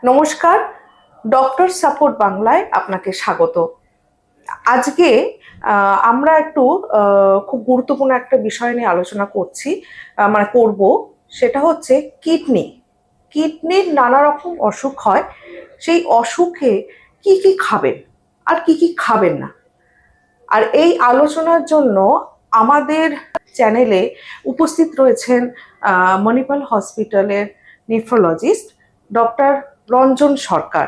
নমস্কার, doctor support বাংলায় আপনাকে স্বাগত। আজকে আমরা একটু খুব গুরুত্বপূর্ণ একটা বিষয় নিয়ে আলোচনা করব। সেটা হচ্ছে কিডনির নানা রকম অসুখ হয়। সেই অসুখে কি কি খাবেন আর কি কি খাবেন না। আর এই আলোচনার জন্য আমাদের চ্যানেলে উপস্থিত রয়েছেন মণিপাল হসপিটালের নেফ্রোলজিস্ট ডক্টর রঞ্জন সরকার।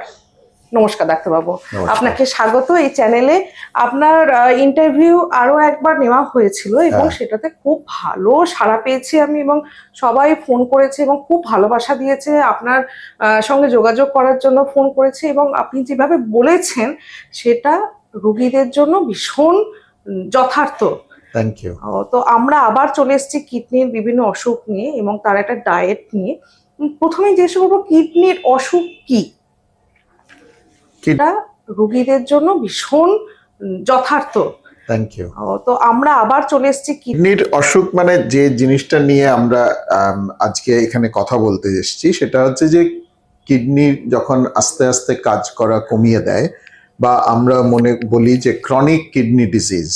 নমস্কার ডাক্তারবাবু, আপনাকে স্বাগত এই চ্যানেলে। আপনার ইন্টারভিউ আরো একবার নেওয়া হয়েছিল এবং সেটাতে খুব ভালো সাড়া পেয়েছি আমি, এবং সবাই ফোন করেছে এবং খুব ভালোবাসা দিয়েছে। আপনার সঙ্গে যোগাযোগ করার জন্য ফোন করেছে এবং আপনি যেভাবে বলেছেন সেটা রোগীদের জন্য ভীষণ যথার্থ। Thank you. তো আমরা আবার চলে এসেছি কিডনির বিভিন্ন অসুখ নিয়ে এবং তার একটা ডায়েট নিয়ে। প্রথমে জিজ্ঞেস করবো, কিডনির অসুখ কি? এটা রোগীদের জন্য ভীষণ যথার্থ। Thank you. তো আমরা আবার চলে এসেছি কিডনির অসুখ, মানে যে জিনিসটা নিয়ে আমরা আজকে এখানে কথা বলতে এসেছি সেটা হচ্ছে যে কিডনি যখন আস্তে আস্তে কাজ করা কমিয়ে দেয়, বা আমরা মনে বলি যে ক্রনিক কিডনি ডিজিজ,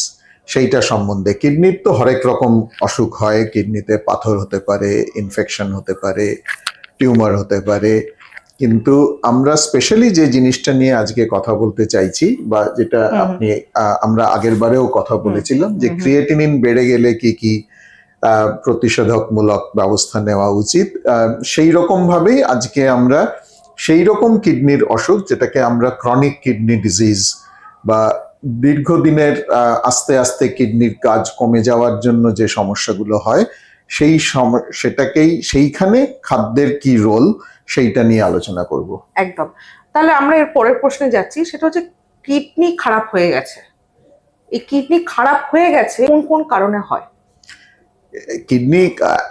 সেইটা সম্বন্ধে। কিডনির তো হরেক রকম অসুখ হয়। কিডনিতে পাথর হতে পারে, ইনফেকশন হতে পারে, টিউমার হতে পারে, কিন্তু আমরা স্পেশালি যে জিনিসটা নিয়ে আজকে কথা বলতে চাইছি, বা যেটা আমরা আগের বারেও কথা বলেছিলাম, যে ক্রিয়েটিনিন বেড়ে গেলে কি কি প্রতিষেধকমূলক ব্যবস্থা নেওয়া উচিত, সেই রকম ভাবেই আজকে আমরা সেই রকম কিডনির অসুখ, যেটাকে আমরা ক্রনিক কিডনি ডিজিজ বা দীর্ঘদিনের আস্তে আস্তে কিডনির কাজ কমে যাওয়ার জন্য যে সমস্যাগুলো হয়, সেটাকেই সেইখানে খাদ্যের কি রোল, সেইটা নিয়ে আলোচনা করব। একদম। তাহলে আমরা এর পরের প্রশ্নে যাচ্ছি, সেটা হচ্ছে কিডনি খারাপ হয়ে গেছে। এই কিডনি খারাপ হয়ে গেছে কোন কোন কারণে হয়? কিডনি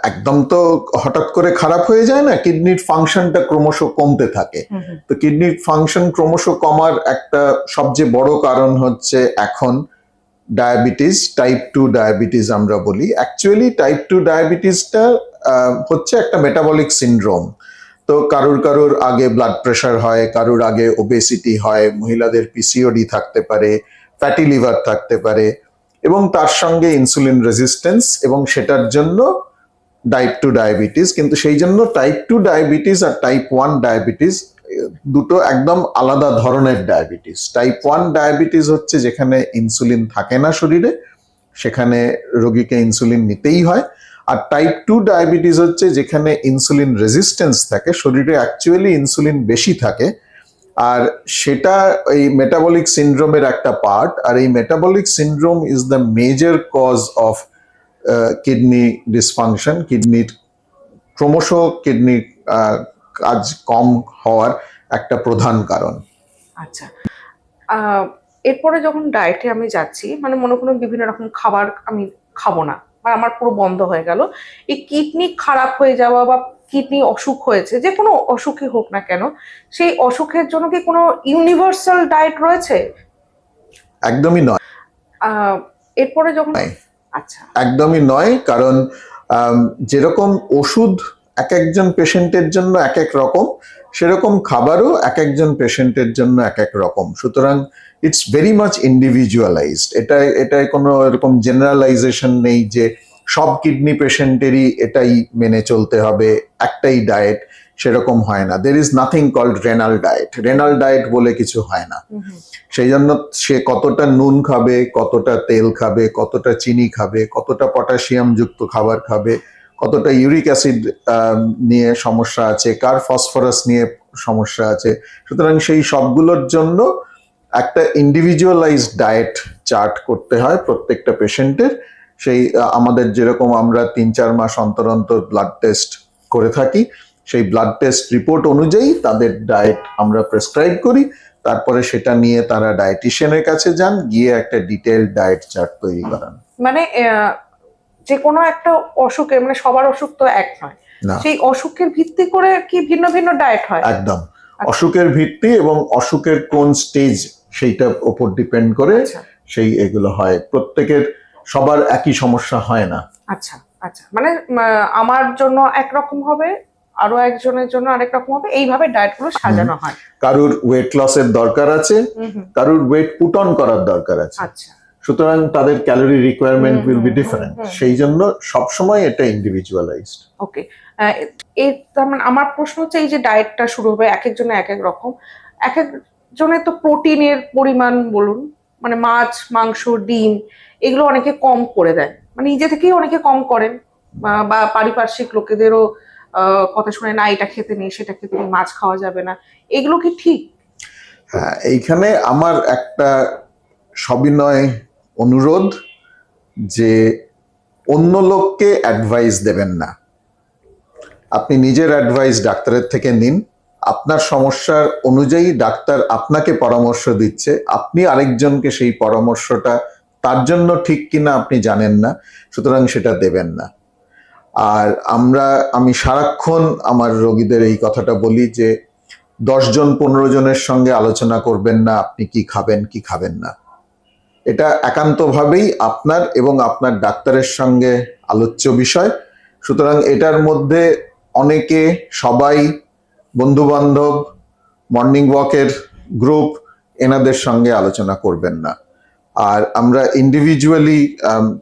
একদম তো হঠাৎ করে খারাপ হয়ে যায় না, কিডনির ফাংশনটা ক্রমশ কমতে থাকে। তো কিডনির ফাংশন ক্রমশ কমার একটা সবচেয়ে বড় কারণ হচ্ছে এখন ডায়াবেটিস, টাইপ 2 ডায়াবেটিস আমরা বলি। অ্যাকচুয়ালি টাইপ 2 ডায়াবেটিসটা হচ্ছে একটা মেটাবলিক সিনড্রোম। তো কারুর আগে ব্লাড প্রেশার হয়, কারুর আগে ওবেসিটি হয়, মহিলাদের পিসিওডি থাকতে পারে, ফ্যাটি লিভার থাকতে পারে, এবং তার সঙ্গে ইনসুলিন রেজিস্ট্যান্স, এবং সেটার জন্য টাইপ 2 ডায়াবেটিস। কিন্তু সেই জন্য টাইপ 2 ডায়াবেটিস আর টাইপ 1 ডায়াবেটিস দুটো একদম আলাদা ধরনের ডায়াবেটিস। টাইপ 1 ডায়াবেটিস হচ্ছে যেখানে ইনসুলিন থাকে না শরীরে, সেখানে রোগীকে ইনসুলিন নিতেই হয়। আর টাইপ 2 ডায়াবেটিস হচ্ছে যেখানে ইনসুলিন রেজিস্ট্যান্স থাকে, শরীরে অ্যাকচুয়ালি ইনসুলিন বেশি থাকে, আর সেটা এই মেটাবলিক সিনড্রোমের একটা পার্ট। আর এই metabolic syndrome is the major cause of kidney dysfunction, কিডনির ক্রমশ কিডনি কাজ কম হওয়ার একটা প্রধান কারণ। আচ্ছা, এরপরে যখন ডায়েটে আমি যাচ্ছি, মানে মনে করুন বিভিন্ন রকম খাবার আমি খাবো না, বা আমার পুরো বন্ধ হয়ে গেল, এই কিডনি খারাপ হয়ে যাওয়া বা কিডনি অসুখ হয়েছে, যে কোনো অসুখই হোক না কেন, সেই অসুখের জন্য কি কোনো ইউনিভার্সাল ডায়েট রয়েছে? একদমই নয়। এরপরে যখন আচ্ছা, একদমই নয়, কারণ যেরকম ওষুধ এক একজন পেশেন্টের জন্য এক এক রকম, সেরকম খাবারও এক একজন পেশেন্টের জন্য এক এক রকম। সুতরাং ইটস ভেরি মাচ ইন্ডিভিজুয়ালাইজড। এটাই কোনো এরকম জেনারেলাইজেশন নেই যে সব কিডনি পেশেন্টেরই এটাই মেনে চলতে হবে, একটাই ডায়েট, সেরকম হয় না। There is nothing called renal diet. Renal diet বলে কিছু হয় না। সেই জন্য সে কতটা নুন খাবে, কতটা তেল খাবে, কতটা চিনি খাবে, কতটা পটাশিয়াম যুক্ত খাবার খাবে, কতটা ইউরিক অ্যাসিড নিয়ে সমস্যা আছে, কার ফসফরাস নিয়ে সমস্যা আছে, সুতরাং সেই সবগুলোর জন্য একটা ইন্ডিভিজুয়ালাইজড ডায়েট চার্ট করতে হয় প্রত্যেকটা পেশেন্টের। সেই আমাদের যেরকম আমরা 3-4 মাস অন্তর অন্তর ব্লাড টেস্ট করে থাকি, সেই ব্লাড টেস্ট রিপোর্ট অনুযায়ী তাদের ডায়েট আমরা প্রেসক্রাইব করি। তারপরে সেটা নিয়ে তারা ডায়েটিশিয়ানের কাছে যান, গিয়ে একটা ডিটেইলড ডায়েট চার্ট তৈরি করান। মানে যে কোনো একটা অসুখের, মানে সবার অসুখ তো এক নয়, সেই অসুখের ভিত্তি করে কি ভিন্ন ভিন্ন ডায়েট হয়? একদম, অসুখের ভিত্তি এবং অসুখের কোন স্টেজ সেইটার উপর ডিপেন্ড করে সেই এগুলো হয়। প্রত্যেকের সবার একই সমস্যা হয় না। আচ্ছা আচ্ছা, মানে আমার জন্য একরকম হবে, আরো একজনের জন্য আরেক রকম হবে, এইভাবে ডায়েট গুলো সাজানো হয়। কারুর ওয়েট লসের দরকার আছে, কারুর ওয়েট পুট অন করার দরকার আছে, আচ্ছা, সুতরাং তাদের calorie requirement will be different. সেই জন্য সবসময় এটা ইন্ডিভিজুয়ালাইজড। ওকে। এর তার মানে আমার প্রশ্ন হচ্ছে, এই যে ডায়েটটা শুরু হবে, এক একজনের এক এক রকম, এক একজনের তো প্রোটিনের পরিমাণ বলুন, মানে মাছ মাংস ডিম এগুলো অনেকে কম করে দেয়, মানে নিজে থেকেই অনেকে কম করেন, বা পারিপার্শ্বিক লোকেদেরও কথা শুনে না এটা খেতে নেই সেটা খেতে নেই, মাছ খাওয়া যাবে না, এগুলো কি ঠিক? হ্যাঁ, এইখানে আমার একটা সবিনয় অনুরোধ যে অন্য লোককে অ্যাডভাইস দেবেন না, আপনি নিজের অ্যাডভাইস ডাক্তারের থেকে নিন। আপনার সমস্যার অনুযায়ী ডাক্তার আপনাকে পরামর্শ দিচ্ছে, আপনি আরেকজনকে সেই পরামর্শটা তার জন্য ঠিক কিনা আপনি জানেন না, সুতরাং সেটা দেবেন না। আর আমি সারাক্ষণ আমার রোগীদের এই কথাটা বলি যে 10 জন 15 জনের সঙ্গে আলোচনা করবেন না আপনি কি খাবেন কি খাবেন না। এটা একান্তভাবেই আপনার এবং আপনার ডাক্তারের সঙ্গে আলোচ্য বিষয়। সুতরাং এটার মধ্যে অনেকে, সবাই, বন্ধু বান্ধব, মর্নিং ওয়াকের গ্রুপ, এনাদের সঙ্গে আলোচনা করবেন না। আর আমরা ইন্ডিভিজুয়ালি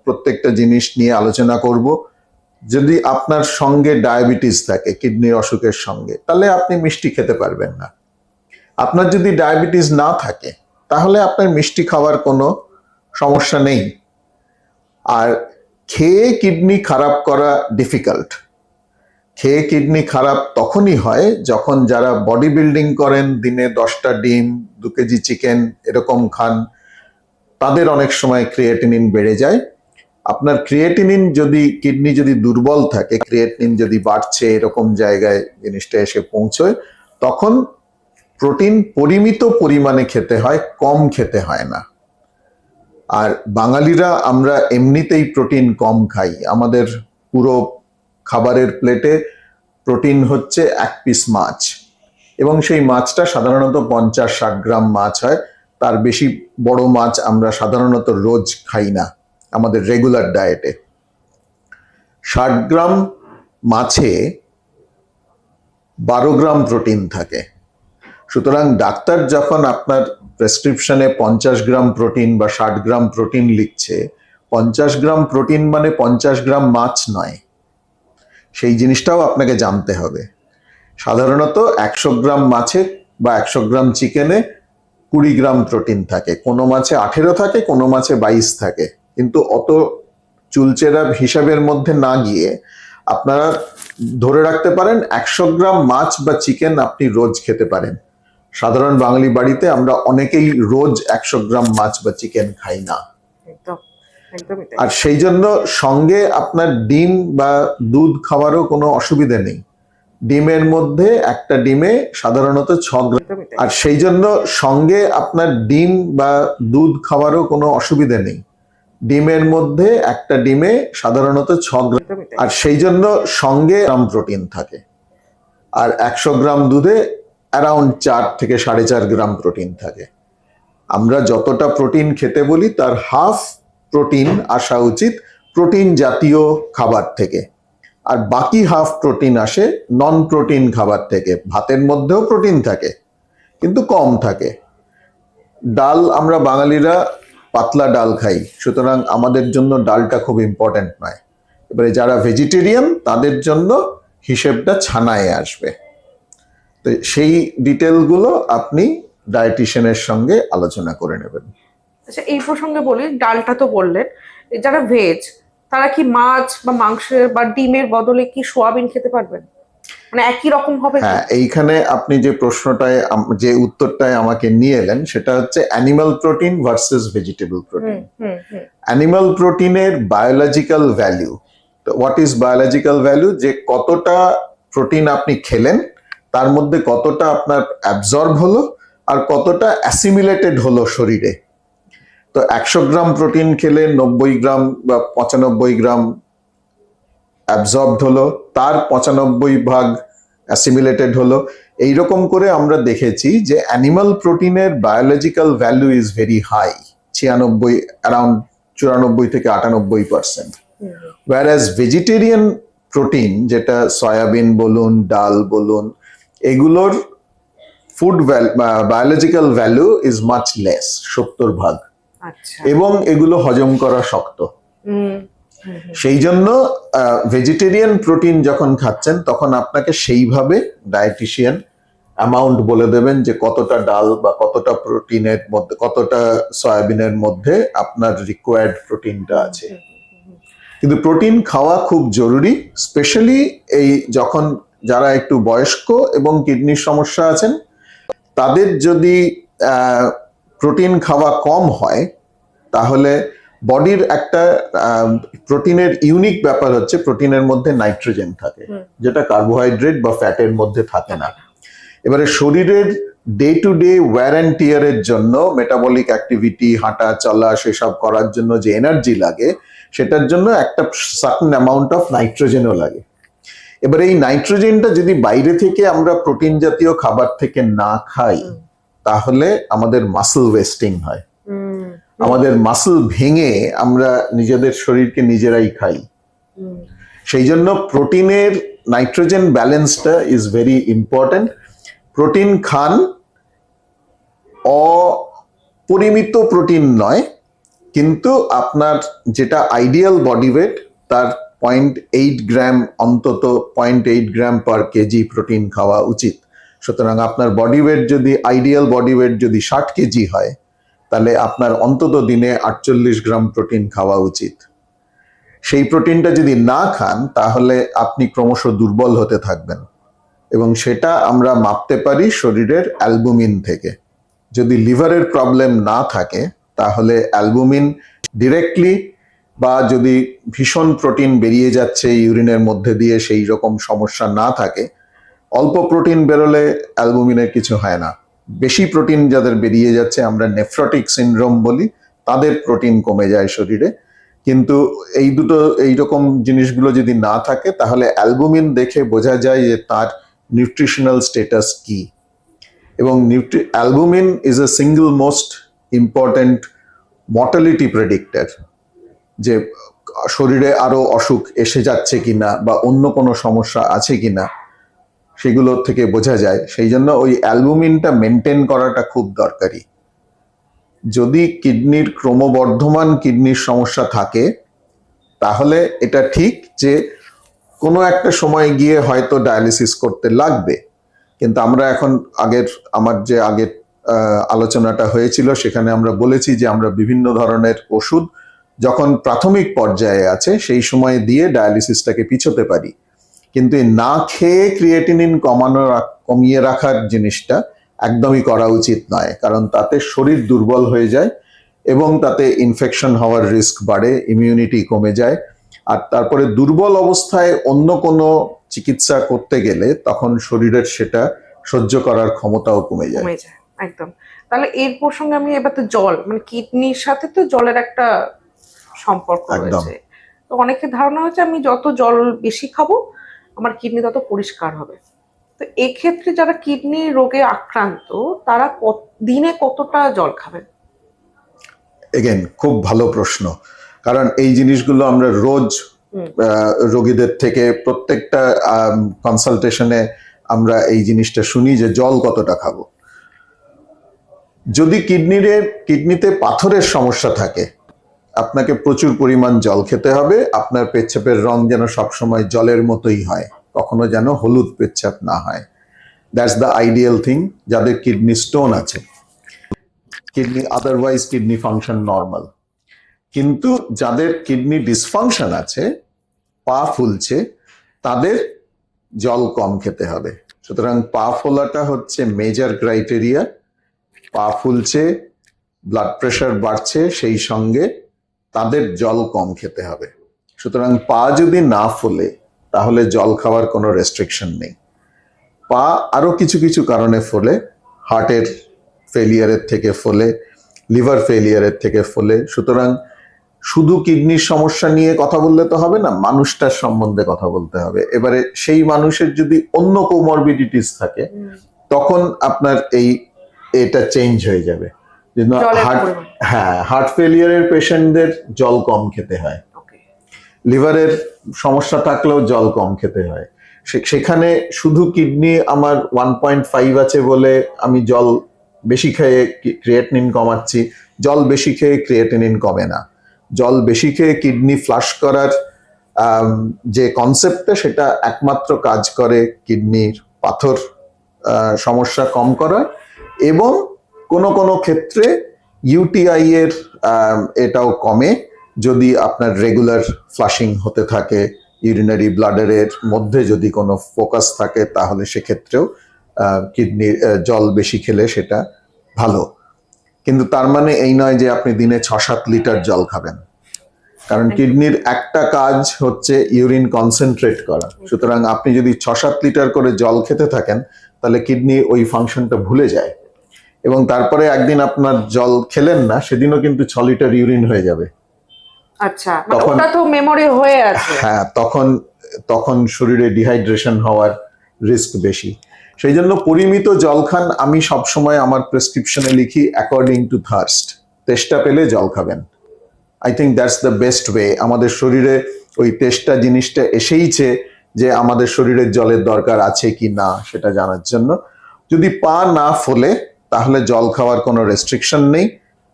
প্রত্যেকটা জিনিস নিয়ে আলোচনা করব। যদি আপনার সঙ্গে ডায়াবেটিস থাকে, কিডনির অসুখের সঙ্গে, তাহলে আপনি মিষ্টি খেতে পারবেন না। আপনার যদি ডায়াবেটিস না থাকে তাহলে আপনার মিষ্টি খাওয়ার কোনো সমস্যা নেই। আর খেয়ে কিডনি খারাপ করা ডিফিকাল্ট। খেয়ে কিডনি খারাপ তখনই হয় যখন যারা বডি বিল্ডিং করেন, দিনে 10টা ডিম 2 কেজি চিকেন এরকম খান, তাদের অনেক সময় ক্রিয়েটিনিন বেড়ে যায়। আপনার ক্রিয়েটিনিন কিডনি যদি দুর্বল থাকে, ক্রিয়েটিনিন যদি বাড়ছে এরকম জায়গায় জিনিসটা এসে পৌঁছয়, তখন প্রোটিন পরিমিত পরিমাণে খেতে হয়, কম খেতে হয় না। আর বাঙালিরা আমরা এমনিতেই প্রোটিন কম খাই। আমাদের পুরো খাবারের প্লেটে প্রোটিন হচ্ছে 1 পিস মাছ, এবং সেই মাছটা সাধারণত 50-60 গ্রাম মাছ হয়। তার বেশি বড় মাছ আমরা সাধারণত রোজ খাই না আমাদের রেগুলার ডায়েটে। 60 গ্রাম মাছে 12 গ্রাম প্রোটিন থাকে। সুতরাং ডাক্তার যখন আপনার প্রেসক্রিপশনে 50 গ্রাম প্রোটিন বা 60 গ্রাম প্রোটিন লিখছে, 50 গ্রাম প্রোটিন মানে 50 গ্রাম মাছ নয়। সেই জিনিসটাও আপনাকে জানতে হবে। সাধারণত 100 গ্রাম মাছে বা 100 গ্রাম চিকেনে 20 গ্রাম প্রোটিন থাকে, কোনো মাছে 18 থাকে, কোনো মাছে 22 থাকে। কিন্তু অত চুলচেরা হিসাবের মধ্যে না গিয়ে আপনারা ধরে রাখতে পারেন 100 গ্রাম মাছ বা চিকেন আপনি রোজ খেতে পারেন। সাধারণ বাঙালি বাড়িতে আমরা অনেকেই রোজ 100 গ্রাম মাছ বা চিকেন খাই না। আর সেই জন্য সঙ্গে আপনার ডিম বা দুধ খাওয়ারও কোনো অসুবিধা নেই। ডিমের মধ্যে একটা ডিমে সাধারণত 6 গ্রাম, আর সেই জন্য সঙ্গে আপনার ডিম বা দুধ খাওয়ারও কোনো অসুবিধা নেই। ডিমের মধ্যে একটা ডিমে সাধারণত 6 গ্রাম, আর সেই জন্য সঙ্গে গ্রাম প্রোটিন থাকে। আর 100 গ্রাম দুধে অ্যারাউন্ড 4 থেকে 4.5 গ্রাম প্রোটিন থাকে। আমরা যতটা প্রোটিন খেতে বলি তার হাফ প্রোটিন আসা উচিত প্রোটিন জাতীয় খাবার থেকে, আর বাকি হাফ প্রোটিন আসে নন প্রোটিন খাবার থেকে। ভাতের মধ্যেও প্রোটিন থাকে কিন্তু কম থাকে। ডাল, আমরা বাঙালিরা পাতলা ডাল খাই, সুতরাং আমাদের জন্য ডালটা খুব ইম্পর্টেন্ট নয়। এবারে যারা ভেজিটেরিয়ান তাদের জন্য হিসেবটা ছানায় আসবে। তো সেই ডিটেলগুলো আপনি ডায়েটিশিয়ানের সঙ্গে আলোচনা করে নেবেন। আচ্ছা, এই প্রসঙ্গে বলি, ডালটা তো বললেন, যারা ভেজ তারা কি মাছ বা মাংসের বা ডিমের বদলে কি সোয়াবিন খেতে পারবেন? মানে একই রকম হবে? হ্যাঁ, এইখানে আপনি যে প্রশ্নটায় যে উত্তরটায় আমাকে নিয়ে এলেন সেটা হচ্ছে animal protein versus vegetable protein. Animal প্রোটিনের biological value, what is biological value, যে কতটা প্রোটিন আপনি খেলেন তার মধ্যে কতটা আপনার অ্যাবজর্ব হলো আর কতটা অ্যাসিমিলেটেড হলো শরীরে। তো 100 গ্রাম প্রোটিন খেলে 90 গ্রাম বা 95 গ্রাম অ্যাবজর্বড হলো, তার 95 ভাগ অ্যাসিমিলেটেড হলো। এইরকম করে আমরা দেখেছি যে অ্যানিমাল প্রোটিনের biological value is very high, 96, around 94 থেকে 98%। whereas ভেজিটেরিয়ান প্রোটিন, যেটা সয়াবিন বলুন, ডাল বলুন, এগুলোর food biological value is much less, 70 ভাগ, আচ্ছা। এবং এগুলো হজম করা শক্ত। সেই জন্য ভেজিটেরিয়ান প্রোটিন যখন খাচ্ছেন তখন আপনাকে সেইভাবে ডায়েটিশিয়ান অ্যামাউন্ট বলে দেবেন যে কতটা ডাল বা কতটা প্রোটিনের মধ্যে, কতটা সয়াবিনের মধ্যে আপনার রিকোয়ার্ড প্রোটিনটা আছে। কিন্তু প্রোটিন খাওয়া খুব জরুরি, স্পেশালি এই যখন যারা একটু বয়স্ক এবং কিডনির সমস্যা আছেন তাদের যদি প্রোটিন খাওয়া কম হয় তাহলে বডির একটা প্রোটিনের ইউনিক ব্যাপার হচ্ছে প্রোটিনের মধ্যে নাইট্রোজেন থাকে, যেটা কার্বোহাইড্রেট বা ফ্যাটের মধ্যে থাকে না। এবারে শরীরের day to day wear and টিয়ারের জন্য, মেটাবলিক অ্যাক্টিভিটি, হাঁটা চলা সেসব করার জন্য যে এনার্জি লাগে সেটার জন্য একটা সার্টেন অ্যামাউন্ট অফ নাইট্রোজেনও লাগে। এবারে এই নাইট্রোজেনটা যদি বাইরে থেকে আমরা প্রোটিন জাতীয় খাবার থেকে না খাই তাহলে আমাদের মাসল ওয়েস্টিং হয়, আমাদের মাসল ভেঙে আমরা নিজেদের শরীরকে নিজেরাই খাই। সেই জন্য প্রোটিনের নাইট্রোজেন ব্যালেন্সটা ইজ ভেরি ইম্পর্টেন্ট। প্রোটিন খান, অপরিমিত প্রোটিন নয়, কিন্তু আপনার যেটা আইডিয়াল বডি ওয়েট তার 0.8 গ্রাম, অন্তত 0.8 গ্রাম পার কেজি প্রোটিন খাওয়া উচিত। সুতরাং আপনার বডি ওয়েট যদি, আইডিয়াল বডি ওয়েট যদি 60 কেজি হয় তাহলে আপনার অন্তত দিনে 48 গ্রাম প্রোটিন খাওয়া উচিত। সেই প্রোটিনটা যদি না খান তাহলে আপনি ক্রমশ দুর্বল হতে থাকবেন, এবং সেটা আমরা মাপতে পারি শরীরের অ্যালবুমিন থেকে। যদি লিভারের প্রবলেম না থাকে তাহলে অ্যালবুমিন ডিরেক্টলি, বা যদি ভীষণ প্রোটিন বেরিয়ে যাচ্ছে ইউরিনের মধ্যে দিয়ে সেই রকম সমস্যা না থাকে, অল্প প্রোটিন বেরোলে অ্যালবুমিনের কিছু হয় না। বেশি প্রোটিন যাদের বেরিয়ে যাচ্ছে, আমরা নেফ্রোটিক সিনড্রোম বলি, তাদের প্রোটিন কমে যায় শরীরে। কিন্তু এই দুটো, এইরকম জিনিসগুলো যদি না থাকে তাহলে অ্যালবুমিন দেখে বোঝা যায় যে তার নিউট্রিশনাল স্ট্যাটাস কি। এবং albumin is a single most important mortality predictor, যে শরীরে আরো অসুখ এসে যাচ্ছে কিনা বা অন্য কোনো সমস্যা আছে কিনা সেগুলো থেকে বোঝা যায়। সেই জন্য ওই অ্যালবুমিনটা মেনটেন করাটা খুব দরকারি। যদি কিডনির ক্রমবর্ধমান কিডনির সমস্যা থাকে তাহলে এটা ঠিক যে কোনো একটা সময় গিয়ে হয়তো ডায়ালিসিস করতে লাগবে, কিন্তু আমরা এখন আমার যে আগের আলোচনাটা হয়েছিল সেখানে আমরা বলেছি যে আমরা বিভিন্ন ধরনের ওষুধ যখন প্রাথমিক পর্যায়ে আছে সেই সময় দিয়ে ডায়ালিসিসটাকে পিছোতে পারি। কিন্তু না খেয়ে ক্রিয়েটিনিন কমিয়ে রাখার জিনিসটা একদমই করা উচিত নয়, কারণ তাতে শরীর দুর্বল হয়ে যায় এবং তাতে ইনফেকশন হওয়ার রিস্ক বাড়ে, ইমিউনিটি কমে যায়। আর তারপরে দুর্বল অবস্থায় অন্য কোনো চিকিৎসা করতে গেলে তখন শরীরের সেটা সহ্য করার ক্ষমতাও কমে যায়। একদম। তাহলে এর প্রসঙ্গে আমি এবার, তো জল, মানে কিডনির সাথে তো জলের একটা সম্পর্ক রয়েছে। তো অনেকের ধারণা হচ্ছে আমি যত জল বেশি খাবো আমার কিডনি তত পরিষ্কার হবে। তো এক্ষেত্রে যারা কিডনি রোগে আক্রান্ত তারা দিনে কতটা জল খাবেন? এগেন খুব ভালো প্রশ্ন, কারণ এই জিনিসগুলো আমরা রোজ রোগীদের থেকে প্রত্যেকটা কনসালটেশনে আমরা এই জিনিসটা শুনি যে জল কতটা খাবো। যদি কিডনিতে পাথরের সমস্যা থাকে আপনাকে প্রচুর পরিমাণ জল খেতে হবে। আপনার পেচ্ছাপের রং যেন সবসময় জলের মতোই হয়, কখনো যেন হলুদ পেচ্ছাপ না হয়। That's the ideal thing. যাদের কিডনি স্টোন আছে, আদারওয়াইজ কিডনি ফাংশন নর্মাল। কিন্তু যাদের কিডনি ডিসফাংশন আছে, পা ফুলছে, তাদের জল কম খেতে হবে। সুতরাং পা ফোলাটা হচ্ছে মেজর ক্রাইটেরিয়া। পা ফুলছে, ব্লাড প্রেশার বাড়ছে, সেই সঙ্গে তাদের জল কম খেতে হবে। সুতরাং পা যদি না ফোলে তাহলে জল খাওয়ার কোনো রেস্ট্রিকশন নেই। পা আরো কিছু কিছু কারণে ফোলে, হার্টের ফেলিয়ারের থেকে ফোলে, লিভার ফেলিয়ারের থেকে ফোলে। সুতরাং শুধু কিডনির সমস্যা নিয়ে কথা বললে তো হবে না, মানুষটার সম্বন্ধে কথা বলতে হবে। এবারে সেই মানুষের যদি অন্য কোমরবিডিটিস থাকে তখন আপনার এটা চেঞ্জ হয়ে যাবে। হার্ট ফেলিয়ারের পেশেন্টদের জল কম খেতে হয়, লিভারের সমস্যা থাকলেও জল কম খেতে হয়। সেখানে শুধু কিডনি আমার 1.5 আছে বলে আমি জল বেশি খেয়ে ক্রিয়েটিনিন কমাচ্ছি, জল বেশি খেয়ে ক্রিয়েটিনিন কমে না। জল বেশি খেয়ে কিডনি ফ্লাশ করার যে কনসেপ্টটা, সেটা একমাত্র কাজ করে কিডনির পাথর সমস্যা কম করার, এবং কোনো কোনো ক্ষেত্রে ইউটিআই এর এটাও কমে যদি আপনার রেগুলার ফ্লাশিং হতে থাকে, ইউরিনারি ব্লাডারের মধ্যে যদি কোনো ফোকাস থাকে, তাহলে সেক্ষেত্রেও কিডনির জল বেশি খেলে সেটা ভালো। কিন্তু তার মানে এই নয় যে আপনি দিনে 6-7 লিটার জল খাবেন, কারণ কিডনির একটা কাজ হচ্ছে ইউরিন কনসেন্ট্রেট করা। সুতরাং আপনি যদি 6-7 লিটার করে জল খেতে থাকেন, তাহলে কিডনি ওই ফাংশনটা ভুলে যায়, এবং তারপরে একদিন আপনার জল খেলেন না, সেদিনও কিন্তু 6 লিটার ইউরিন হয়ে যাবে। আচ্ছা, ওটা তো মেমোরি হয়ে আছে। হ্যাঁ, তখন শরীরে ডিহাইড্রেশন হওয়ার রিস্ক বেশি। সেই জন্য পরিমিত জল খান। আমি সবসময় আমার প্রেসক্রিপশনে লিখি অ্যাকর্ডিং টু থার্স্ট, তেষ্টা পেলে জল খাবেন। I think that's the best way. আমাদের শরীরে ওই তেষ্টা জিনিসটা এসেইছে যে আমাদের শরীরের জলের দরকার আছে কি না সেটা জানার জন্য। যদি পা না ফোলে তাহলে জল খাওয়ার কোনো রেস্ট্রিকশন নেই।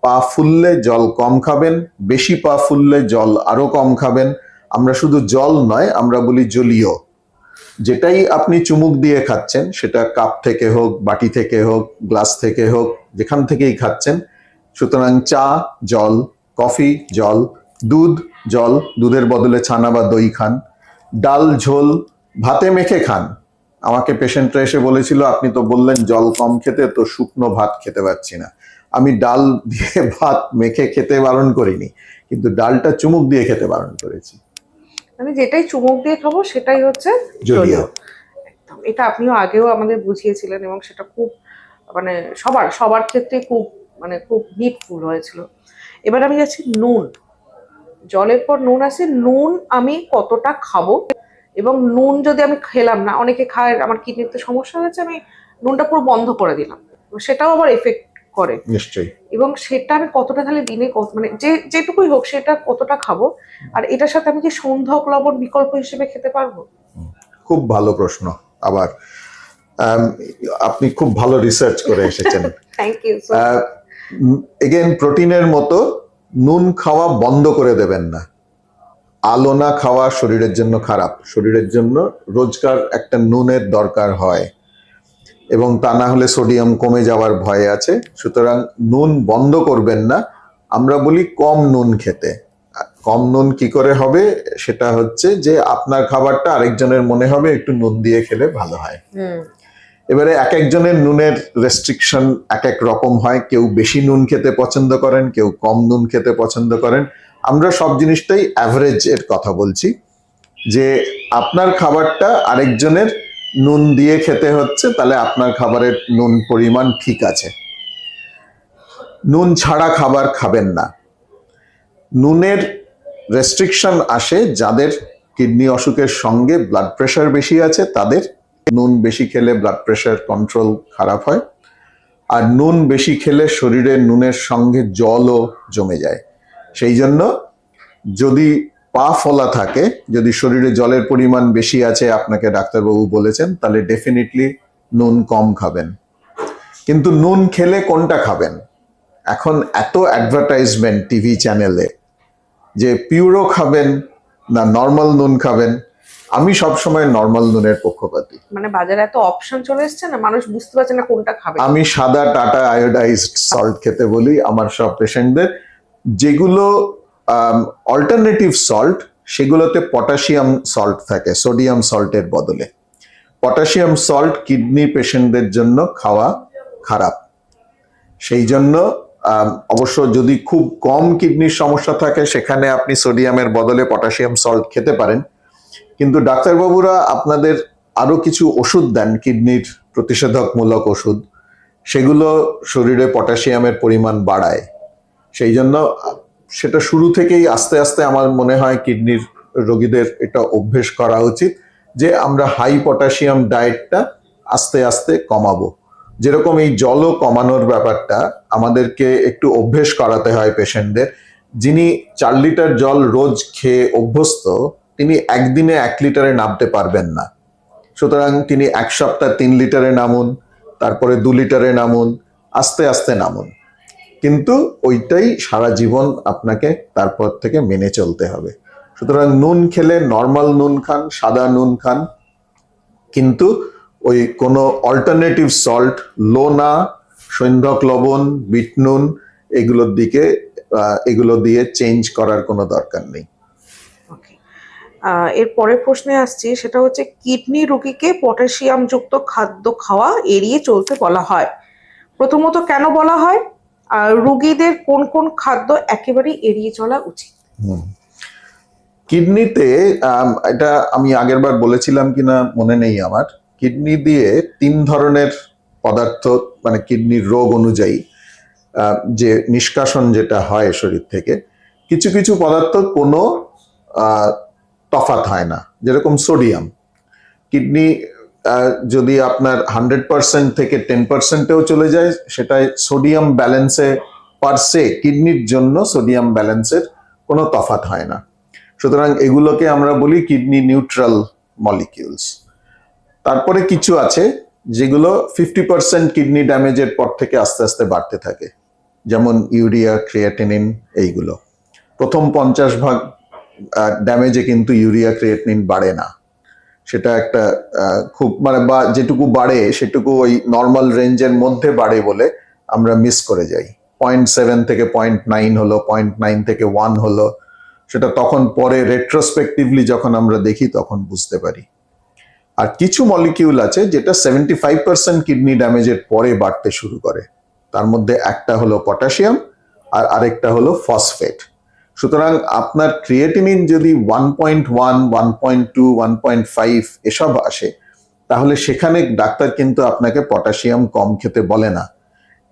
পা ফুললে জল কম খাবেন, বেশি পা ফুললে জল আরো কম খাবেন। আমরা শুধু জল নয়, আমরা বলি জলীয়। যেটাই আপনি চুমুক দিয়ে খাচ্ছেন, সেটা কাপ থেকে হোক, বাটি থেকে হোক, গ্লাস থেকে হোক, যেখান থেকেই খাচ্ছেন, সুতরাং চা জল, কফি জল, দুধ জল, দুধের বদলে ছানা বা দই খান, ডাল ঝোল ভাতে মেখে খান। আমাকে পেশেন্টরা এসে বলেছিল, আপনি তো বললেন জল কম খেতে, তো শুকনো ভাত খেতে পারছি না। আমি ডাল দিয়ে ভাত মেখে খেতে বারণ করিনি, কিন্তু ডালটা চুমুক দিয়ে খেতে বারণ করেছি। মানে যেটাই চুমুক দিয়ে খাবো সেটাই হচ্ছে জলীয়। একদম, এটা আপনিও আগেও আমাদের বুঝিয়েছিলেন, এবং সেটা খুব মানে সবার ক্ষেত্রে খুব নিডফুল হয়েছিল। এবার আমি যাচ্ছি নুন। জলের পর নুন আছে। নুন আমি কতটা খাবো, এবং নুন যদি আমি খেলাম না, অনেকে খায়, আমার কিডনিতে সমস্যা হয়েছে, আমি নুনটা পুরো বন্ধ করে দিলাম, সেটাও আবার এফেক্ট করে নিশ্চয়ই। এবং সেটা আমি কতটা তাহলে দিনে মানে যেটুকুই হোক সেটা কতটা খাবো, আর এটার সাথে আমি কি সন্ধক লবণ বিকল্প হিসেবে খেতে পারবো? খুব ভালো প্রশ্ন। আবার আপনি খুব ভালো রিসার্চ করে এসেছেন। Thank you. এগেন, প্রোটিনের মতো নুন খাওয়া বন্ধ করে দেবেন না। আলো না খাওয়া শরীরের জন্য খারাপ। শরীরের জন্য রোজকার একটা নুনের দরকার হয়, এবং তা না হলে সোডিয়াম কমে যাওয়ার ভয় আছে। সুতরাং নুন বন্ধ করবেন না। আমরা বলি কম নুন খেতে। কম নুন কি করে হবে? সেটা হচ্ছে যে আপনার খাবারটা আরেকজনের মনে হবে একটু নুন দিয়ে খেলে ভালো হয়। এবারে এক একজনের নুনের রেস্ট্রিকশন এক এক রকম হয়। কেউ বেশি নুন খেতে পছন্দ করেন, কেউ কম নুন খেতে পছন্দ করেন। আমরা সব জিনিসটাই অ্যাভারেজ এর কথা বলছি, যে আপনার খাবারটা আরেকজনের নুন দিয়ে খেতে হচ্ছে, তাহলে আপনার খাবারের নুন পরিমাণ ঠিক আছে। নুন ছাড়া খাবার খাবেন না। নুনের রেস্ট্রিকশন আসে যাদের কিডনি অসুখের সঙ্গে ব্লাড প্রেশার বেশি আছে, তাদের নুন বেশি খেলে ব্লাড প্রেশার কন্ট্রোল খারাপ হয়। আর নুন বেশি খেলে শরীরে নুনের সঙ্গে জলও জমে যায়। সেই জন্য যদি পা ফোলা থাকে, যদি শরীরে জলের পরিমাণ বেশি আছে, আপনাকে ডাক্তারবাবু বলেছেন, তাহলে ডেফিনেটলি নুন কম খাবেন। কিন্তু নুন খেলে কোনটা খাবেন? এখন এত অ্যাডভার্টাইজমেন্ট টিভি চ্যানেলে যে পিউরো খাবেন না নর্মাল নুন খাবেন। আমি সবসময় নর্মাল নুনের পক্ষপাতী। মানে বাজারে এত অপশন চলে এসছে না, মানুষ বুঝতে পারছে না কোনটা খাবে। আমি সাদা টাটা আয়োডাইজড সল্ট খেতে বলি আমার সব পেশেন্টদের। যেগুলো অল্টারনেটিভ সল্ট, সেগুলোতে পটাশিয়াম সল্ট থাকে সোডিয়াম সল্টের বদলে। পটাশিয়াম সল্ট কিডনি পেশেন্টদের জন্য খাওয়া খারাপ। সেই জন্য অবশ্য যদি খুব কম কিডনির সমস্যা থাকে, সেখানে আপনি সোডিয়ামের বদলে পটাশিয়াম সল্ট খেতে পারেন। কিন্তু ডাক্তারবাবুরা আপনাদের আরো কিছু ওষুধ দেন, কিডনির প্রতিষেধকমূলক ওষুধ, সেগুলো শরীরে পটাশিয়ামের পরিমাণ বাড়ায়। সেই জন্য সেটা শুরু থেকেই আস্তে আস্তে আমার মনে হয় কিডনির রোগীদের এটা অভ্যেস করা উচিত, যে আমরা হাই পটাশিয়াম ডায়েটটা আস্তে আস্তে কমাবো। যেরকম এই জলও কমানোর ব্যাপারটা আমাদেরকে একটু অভ্যেস করাতে হয় পেশেন্টদের, যিনি 4 লিটার জল রোজ খেয়ে অভ্যস্ত, তিনি একদিনে 1 লিটারে নামতে পারবেন না। সুতরাং তিনি 1 সপ্তাহ 3 লিটারে নামুন, তারপরে 2 লিটারে নামুন, আস্তে আস্তে নামুন, কিন্তু ওইটাই সারা জীবন আপনাকে তারপর থেকে মেনে চলতে হবে। সুতরাং নুন খেলে নর্মাল নুন খান, সাদা নুন খান, কিন্তু ওই কোনো অল্টারনেটিভ সল্ট, লোনা, সৈন্ধক লবণ, বিট নুন এগুলো দিয়ে চেঞ্জ করার কোনো দরকার নেই। ওকে, এর পরের প্রশ্নে আসছি, সেটা হচ্ছে কিডনি রোগীকে পটাশিয়াম যুক্ত খাদ্য খাওয়া এড়িয়ে চলতে বলা হয়। প্রথমত কেন বলা হয়, আর রোগীদের কোন কোন খাদ্য একেবারে এড়িয়ে চলা উচিত? কিডনিতে এটা আমি আগের বার বলেছিলাম কিনা মনে নেই আমার, কিডনি দিয়ে 3 ধরনের পদার্থ, মানে কিডনির রোগ অনুযায়ী যে নিষ্কাশন যেটা হয় শরীর থেকে, কিছু কিছু পদার্থ কোনো তফাৎ হয় না। যেরকম সোডিয়াম, কিডনি যদি আপনার 100% থেকে 10%-এও চলে যায়, সেটাই সোডিয়াম ব্যালেন্সে পারসে, কিডনির জন্য সোডিয়াম ব্যালেন্সের কোনো তফাৎ হয় না। সুতরাং এগুলোকে আমরা বলি কিডনি নিউট্রাল মলিকিউলস। তারপরে কিছু আছে যেগুলো 50% কিডনি ড্যামেজের পর থেকে আস্তে আস্তে বাড়তে থাকে, যেমন ইউরিয়া, ক্রিয়েটিনিন। এইগুলো প্রথম 50% ড্যামেজে কিন্তু ইউরিয়া, ক্রিয়েটিনিন বাড়ে না। সেটা একটা খুব, মানে বা যেটুকু বাড়ে সেটুকু ওই নর্মাল রেঞ্জের মধ্যে বাড়ে বলে আমরা মিস করে যাই। 0.7 থেকে 0.9 হলো, 0.9 থেকে 1 হলো, সেটা তখন পরে রেট্রোস্পেক্টিভলি যখন আমরা দেখি তখন বুঝতে পারি। আর কিছু মলিকিউল আছে যেটা 75% কিডনি ড্যামেজের পরে বাড়তে শুরু করে। তার মধ্যে একটা হলো পটাশিয়াম আর আরেকটা হলো ফসফেট। সুতরাং আপনার ক্রিয়েটিনিন যদি 1.1, 1.2, 1.5 এসব আসে, তাহলে সেখানে ডাক্তার কিন্তু আপনাকে পটাশিয়াম কম খেতে বলে না।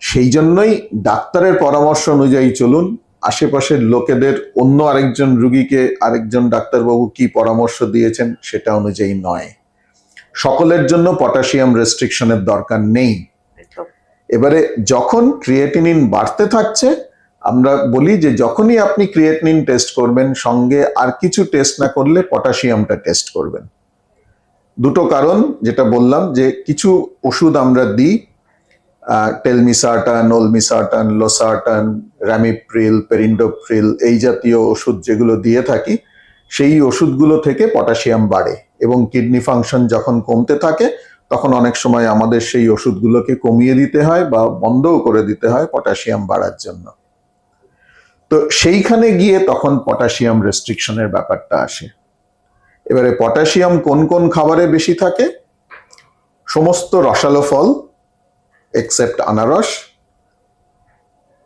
সেই জন্যই ডাক্তারের পরামর্শ অনুযায়ী চলুন। আশেপাশের লোকেদের, অন্য আরেকজন রুগীকে আরেকজন ডাক্তারবাবু কি পরামর্শ দিয়েছেন সেটা অনুযায়ী নয়। সকলের জন্য পটাশিয়াম রেস্ট্রিকশনের দরকার নেই। এবারে যখন ক্রিয়েটিনিন বাড়তে থাকছে, আমরা বলি যে যখনই আপনি ক্রিয়েটিনিন টেস্ট করবেন, সঙ্গে আর কিছু টেস্ট না করলে পটাশিয়ামটা টেস্ট করবেন। দুটো কারণ, যেটা বললাম যে কিছু ওষুধ আমরা দিই, টেলমিসার্টান, ওলমিসার্টান, লোসার্টান, র্যামিপ্রিল, পেরিন্ডোপ্রিল, এই জাতীয় ওষুধ যেগুলো দিয়ে থাকি, সেই ওষুধগুলো থেকে পটাশিয়াম বাড়ে এবং কিডনি ফাংশন যখন কমতে থাকে তখন অনেক সময় আমাদের সেই ওষুধগুলোকে কমিয়ে দিতে হয় বা বন্ধও করে দিতে হয় পটাশিয়াম বাড়ার জন্য। তো সেইখানে গিয়ে তখন পটাশিয়াম রেস্ট্রিকশনের ব্যাপারটা আসে। এবারে পটাশিয়াম কোন কোন খাবারে বেশি থাকে? সমস্ত রসালো ফল এক্সেপ্ট আনারস,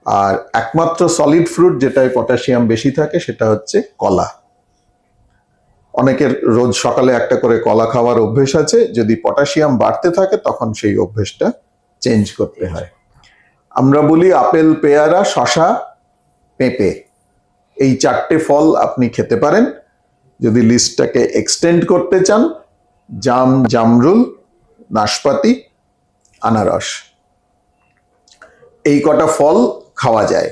আর একমাত্র সলিড ফ্রুট যেটায় পটাশিয়াম বেশি থাকে সেটা হচ্ছে কলা। অনেকের রোজ সকালে একটা করে কলা খাওয়ার অভ্যেস আছে। যদি পটাশিয়াম বাড়তে থাকে তখন সেই অভ্যেসটা চেঞ্জ করতে হয়। আমরা বলি আপেল, পেয়ারা, শসা, পেঁপে, এই 4টে ফল আপনি খেতে পারেন। যদি লিস্টটাকে এক্সটেন্ড করতে চান, জাম, জামরুল, নাশপাতি, আনারস, এই কটা ফল খাওয়া যায়।